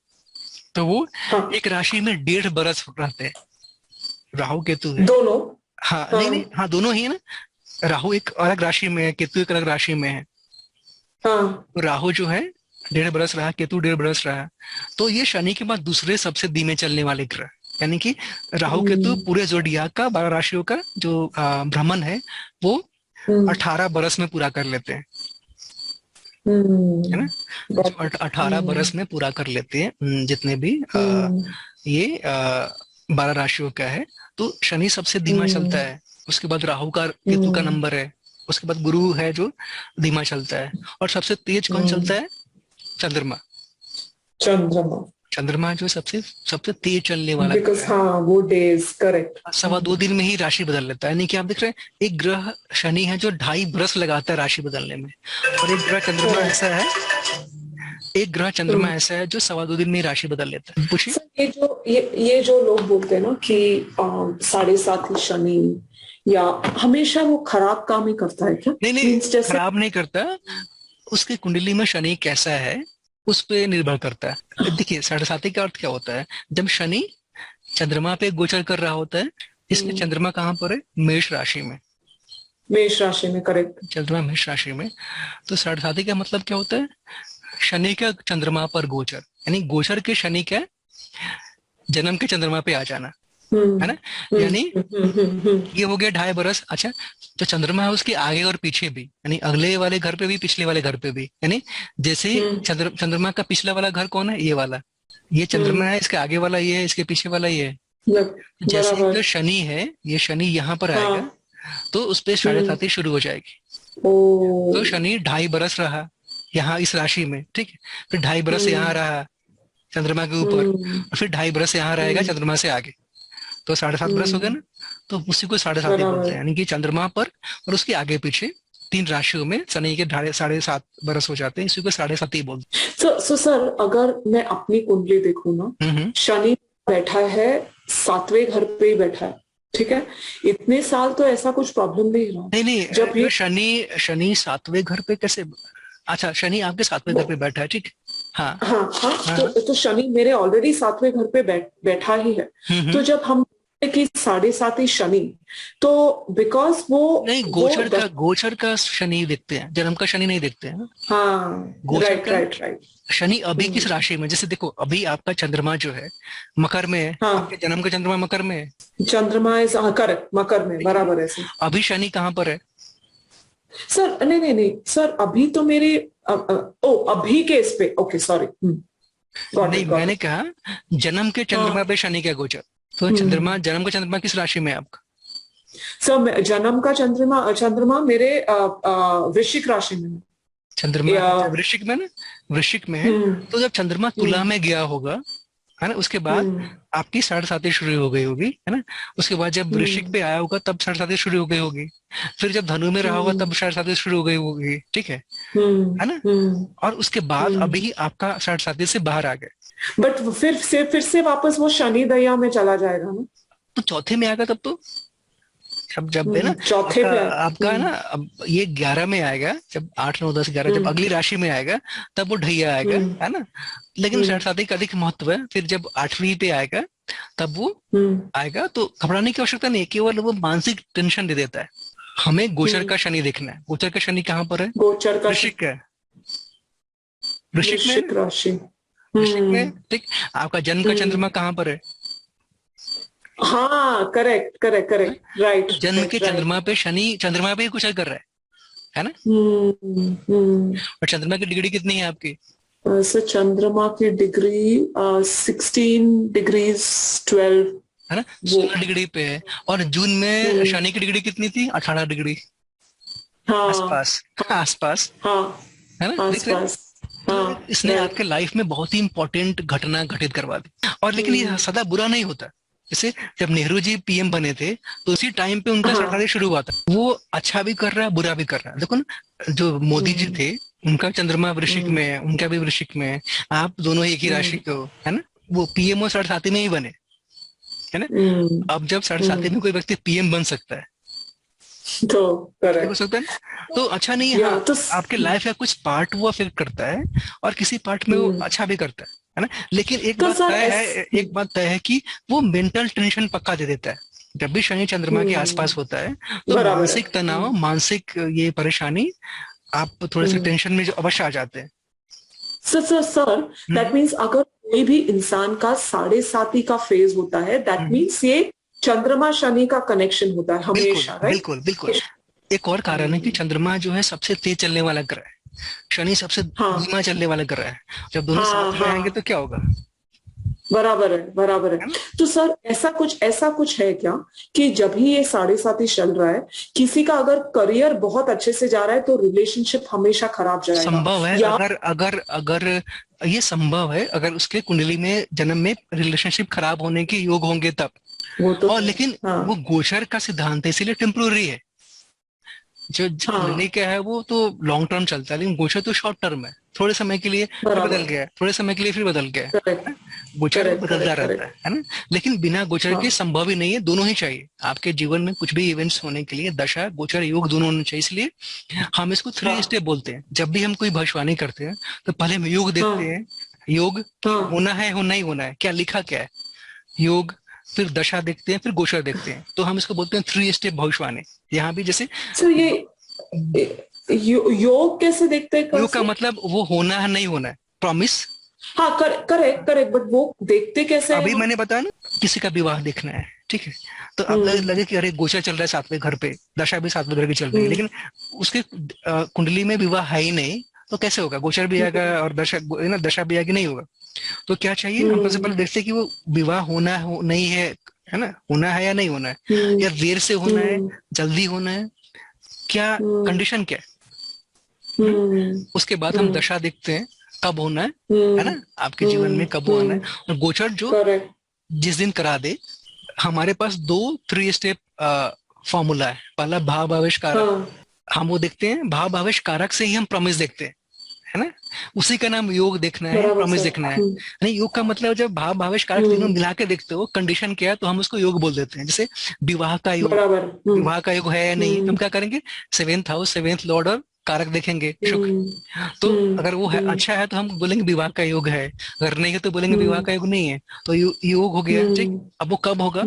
तो वो हाँ एक राशि में 1.5 बरस रहते हैं। राहु केतु है, दोनों। हाँ, नहीं नहीं, हाँ हाँ, दोनों ही है ना। राहु एक अलग राशि में है, केतु एक अलग राशि में है। हाँ तो राहु जो है 1.5 बरस रहा, केतु 1.5 बरस रहा, तो ये शनि के बाद दूसरे सबसे धीमे चलने वाले ग्रह, यानी कि राहु केतु पूरे जोडियाक का 12 राशियों का जो भ्रमण है वो 18 बरस में पूरा कर लेते हैं, है ना। जो 18 बरस में पूरा कर लेते हैं जितने भी ये 12 राशियों का है। तो शनि सबसे धीमा चलता है, उसके बाद राहु का केतु का नंबर है, उसके बाद गुरु है जो धीमा चलता है, और सबसे तेज कौन चलता है? चंद्रमा। चंद्रमा चंद्रमा जो सबसे सबसे तेज चलने वाला बिकॉज हाँ वो डेज करेक्ट 2.25 दिन में ही राशि बदल लेता है। यानी कि आप देख रहे हैं एक ग्रह शनि है जो 2.5 बरस लगाता है राशि बदलने में, और एक ग्रह चंद्रमा ऐसा है, एक ग्रह चंद्रमा ऐसा है जो 2.25 दिन में ही राशि बदल लेता है। पूछिए। ये जो लोग बोलते हैं ना कि 7.5 ही शनि या हमेशा वो खराब काम ही करता है क्या? नहीं नहीं, जैसे खराब नहीं करता, उसकी कुंडली में शनि कैसा है उस पे निर्भर करता है। देखिए 7.5 का अर्थ क्या होता है? जब शनि चंद्रमा पे गोचर कर रहा होता है, इसलिए चंद्रमा कहाँ पर है? मेष राशि में। मेष राशि में, करेक्ट। चंद्रमा मेष राशि में, तो 7.5 का मतलब क्या होता है? शनि का चंद्रमा पर गोचर, यानी गोचर के शनि का जन्म के चंद्रमा पे आ जाना, है ना। यानी ये हो गया 2.5 बरस। अच्छा, जो चंद्रमा है उसके आगे और पीछे भी, यानी अगले वाले घर पे भी पिछले वाले घर पे भी, यानी जैसे चंद्रमा का पिछला वाला घर कौन है? ये वाला, ये चंद्रमा है, इसके आगे वाला ये है, इसके पीछे वाला ये है। जैसे जो शनि है, ये शनि यहाँ पर आएगा तो उस पे 7.5 शुरू हो जाएगी। तो शनि 2.5 बरस रहा यहाँ इस राशि में, ठीक है, फिर 2.5 बरस यहाँ रहा चंद्रमा के ऊपर, और फिर 2.5 बरस यहाँ रहेगा चंद्रमा से आगे, तो 7.5 बरस हो गया ना। तो उसी को 7.5 बोलते हैं, यानी कि चंद्रमा पर और उसके आगे पीछे 3 राशियों में शनि के 7.5 बरस हो जाते हैं, इसी को 7.5 बोलते हैं। सो सर अगर मैं अपनी कुंडली देखूं ना, शनि बैठा है 7वें घर पे ही बैठा है, ठीक है, इतने साल तो ऐसा कुछ प्रॉब्लम नहीं रहा। नहीं, जब ये शनि 7वें घर पे कैसे? अच्छा, शनि आपके 7वें घर पे बैठा है, ठीक। हाँ हाँ हाँ, हाँ। तो शनि मेरे ऑलरेडी 7वें घर पे बैठा ही है। तो जब हम कि 7.5 ही शनि, तो बिकॉज वो नहीं, गोचर का शनि देखते हैं, जन्म का शनि नहीं देखते हैं। हाँ, राइट। शनि अभी किस राशि में? जैसे देखो अभी आपका चंद्रमा जो है मकर में है, आपके जन्म का चंद्रमा मकर में है। चंद्रमा इज करेक्ट, मकर में, बराबर है सर। अभी शनि कहाँ पर है? सर नहीं सर, अभी तो मेरे अभी के इस पे, ओके सॉरी। नहीं, मैंने कहा जन्म के चंद्रमा पे शनि का गोचर। तो जन्म का चंद्रमा किस राशि में है आपका? सर जन्म का चंद्रमा मेरे वृश्चिक राशि में है। चंद्रमा वृश्चिक में ना, वृश्चिक में है। तो जब चंद्रमा तुला में गया होगा, है ना, उसके बाद आपकी 7.5 शुरू हो गई होगी, है ना। उसके बाद जब वृश्चिक पे आया होगा तब 7.5 शुरू हो गई होगी, फिर जब धनु में रहा होगा तब 7.5 शुरू हो गई होगी, ठीक है ना। और उसके बाद अभी आपका 7.5 से बाहर आ गए, बट फिर से वापस वो शनि दया में चला जाएगा ना। तो चौथे में आएगा तब तो, जब है ना चौथे पे आपका है ना, अब ये 11 में आएगा, जब 8, 9, 10, 11 जब अगली राशि में आएगा तब वो ढैया आएगा, है ना। लेकिन 7.5 का अधिक महत्व है। फिर जब 8वीं पे आएगा तब वो आएगा, तो घबराने की आवश्यकता नहीं, केवल वो मानसिक टेंशन दे देता है। हमें गोचर का शनि देखना है। गोचर का शनि कहाँ पर है? गोचर का वृश्चिक है, वृश्चिक राशि, वृश्चिक में, ठीक। आपका जन्म का चंद्रमा कहाँ पर है? हाँ, करेक्ट, राइट। जन्म के चंद्रमा पे शनि चंद्रमा पे ही गोचर कर रहा है ना। और चंद्रमा की डिग्री कितनी है आपकी? सर चंद्रमा की डिग्री 16 डिग्रीज 12, है ना, 16 डिग्री पे है। और जून में शनि की डिग्री कितनी थी? 18 डिग्री। आसपास, है ना, आसपास। तो इसने आपके लाइफ में बहुत ही इंपॉर्टेंट घटना घटित करवा दी। और लेकिन ये सदा बुरा नहीं होता। जैसे जब नेहरू जी पीएम बने थे तो उसी टाइम पे उनका सरकारी शुरू हुआ था। वो अच्छा भी कर रहा है, बुरा भी कर रहा है। देखो ना, जो मोदी जी थे उनका चंद्रमा वृश्चिक में है, उनका भी वृश्चिक में है। आप दोनों एक ही राशि के हो, है ना। वो पीएम और 7.5 में ही बने, है ना। अब जब 7.5 में कोई व्यक्ति पीएम बन सकता है तो हो सकता है, तो अच्छा नहीं है। तो आपके लाइफ का कुछ पार्ट वो अफेक्ट करता है और किसी पार्ट में वो अच्छा भी करता है ना। लेकिन एक बात तय है कि वो मेंटल टेंशन पक्का दे देता है। जब भी शनि चंद्रमा के आसपास होता है तो मानसिक तनाव, मानसिक ये परेशानी, आप थोड़े से टेंशन में जो अवश्य आ जाते हैं। सर दैट मीन्स अगर कोई भी इंसान का 7.5 का फेज होता है, दैट मीन्स ये चंद्रमा शनि का कनेक्शन होता है हमेशा, राइट? बिल्कुल बिल्कुल। एक और कारण है कि चंद्रमा जो है सबसे तेज चलने वाला ग्रह है, शनि सबसे धीमा चलने वाला ग्रह है। जब दोनों साथ में आएंगे तो क्या होगा? बराबर है, बराबर है। तो सर ऐसा कुछ है क्या कि जब ही ये 7.5 चल रहा है, किसी का अगर करियर बहुत अच्छे से जा रहा है तो रिलेशनशिप हमेशा खराब जाएगा? संभव है, अगर अगर अगर ये संभव है अगर उसके कुंडली में जन्म में रिलेशनशिप खराब होने के योग होंगे तब। वो तो और लेकिन वो गोचर का सिद्धांत है, इसीलिए टेम्पोररी है। जो कुंडली का है वो तो लॉन्ग टर्म चलता है, लेकिन गोचर तो शॉर्ट टर्म है, थोड़े समय के लिए फिर बदल गया, थोड़े समय के लिए फिर बदल गया। गोचर बदलता रहता है ना। लेकिन बिना गोचर के संभव ही नहीं है, दोनों ही चाहिए आपके जीवन में। कुछ भी इवेंट्स होने के लिए दशा गोचर योग दोनों होने चाहिए। इसलिए हम इसको 3 स्टेप बोलते हैं। जब भी हम कोई भविष्यवाणी करते हैं तो पहले हम योग देखते हैं, योग होना है हो नहीं होना है, क्या लिखा क्या है, योग, फिर दशा देखते हैं, फिर गोचर देखते हैं। तो हम इसको बोलते हैं 3 स्टेप भविष्यवाणी। यहाँ भी जैसे योग कैसे देखते हैं? योग का मतलब वो होना है नहीं होना है, प्रॉमिस। हाँ, करेक्ट करेक्ट, बट वो देखते कैसे? अभी मैंने बताया ना, किसी का विवाह देखना है, ठीक है, तो अब लगे कि अरे गोचर चल रहा है 7वें घर पे, दशा भी 7वें घर की चल रही है, लेकिन उसके कुंडली में विवाह है ही नहीं, तो कैसे होगा? गोचर भी आएगा और दशा भी आएगी, नहीं होगा। तो क्या चाहिए? हम सबसे पहले देखते हैं कि वो विवाह होना नहीं है ना, होना है या नहीं होना है, या देर से होना है, जल्दी होना है, क्या कंडीशन क्या है। उसके बाद हम दशा देखते हैं, कब होना है ना, आपके जीवन में कब होना है। और गोचर जो जिस दिन करा दे, हमारे पास 2 3 स्टेप फॉर्मूला है। पहला भाव भावेश कारक, हम वो देखते हैं। भाव भावेश कारक से ही हम प्रॉमिस देखते हैं, है ना। उसी का नाम योग देखना है, प्रॉमिस देखना है। नहीं, योग का मतलब जब भाव भावेश कारक तीनों मिला के देखते हो, कंडीशन क्या है, तो हम उसको योग बोल देते हैं। जैसे विवाह का योग, विवाह का योग है या नहीं, हम क्या करेंगे? 7th हाउस, 7th लॉर्ड और कारक देखेंगे, शुक्र। तो अगर वो है अच्छा है तो हम बोलेंगे विवाह का योग है, अगर नहीं है तो बोलेंगे विवाह का योग नहीं है। तो योग हो गया, ठीक। अब वो कब होगा?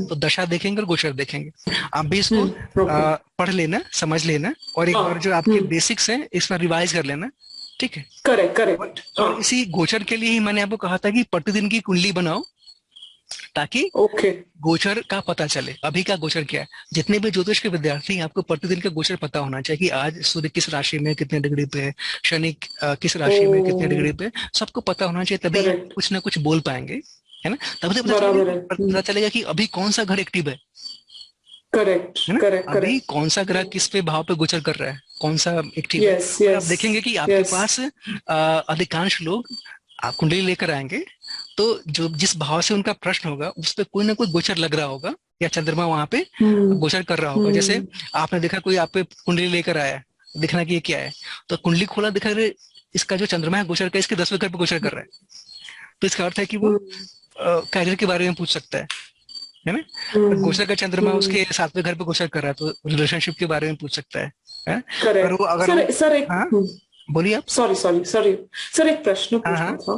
तो दशा देखेंगे और गोचर देखेंगे। आप भी इसको पढ़ लेना, समझ लेना, और एक बार जो आपके बेसिक्स हैं इस पर रिवाइज कर लेना, ठीक है। करेक्ट। और इसी गोचर के लिए ही मैंने आपको कहा था कि प्रतिदिन की कुंडली बनाओ, ताकि गोचर का पता चले। अभी का गोचर क्या है? जितने भी ज्योतिष के विद्यार्थी हैं, आपको प्रतिदिन का गोचर पता होना चाहिए कि आज सूर्य किस राशि में कितने डिग्री पे है, शनि किस राशि में कितने डिग्री पे, सबको पता होना चाहिए। तभी कुछ ना कुछ बोल पाएंगे, है ना। तभी पता चलेगा कि अभी कौन सा घर एक्टिव है। करेक्ट। अभी कौन सा ग्रह किस पे भाव पे गोचर कर रहा है, कौन सा एक्टिव है। और आप देखेंगे कि आपके पास अधिकांश लोग आप कुंडली लेकर आएंगे, तो जो जिस भाव से उनका प्रश्न होगा उस पर कोई ना कोई गोचर लग रहा होगा, या चंद्रमा वहां पे गोचर कर रहा होगा। जैसे आपने देखा कोई आप पे कुंडली लेकर आया, देखना कि ये क्या है, तो कुंडली खोला, दिखा रहे इसका जो चंद्रमा है गोचर का इसके 10वें घर पे गोचर कर रहा है। तो इसका अर्थ है कि वो कैरियर के बारे में पूछ सकता है ना। गोचर का चंद्रमा उसके 7वें घर पे गोचर कर रहा है, तो रिलेशनशिप के बारे में पूछ सकता है। और वो अगर सर, बोलिए आप। सॉरी सर, एक प्रश्न पूछना था।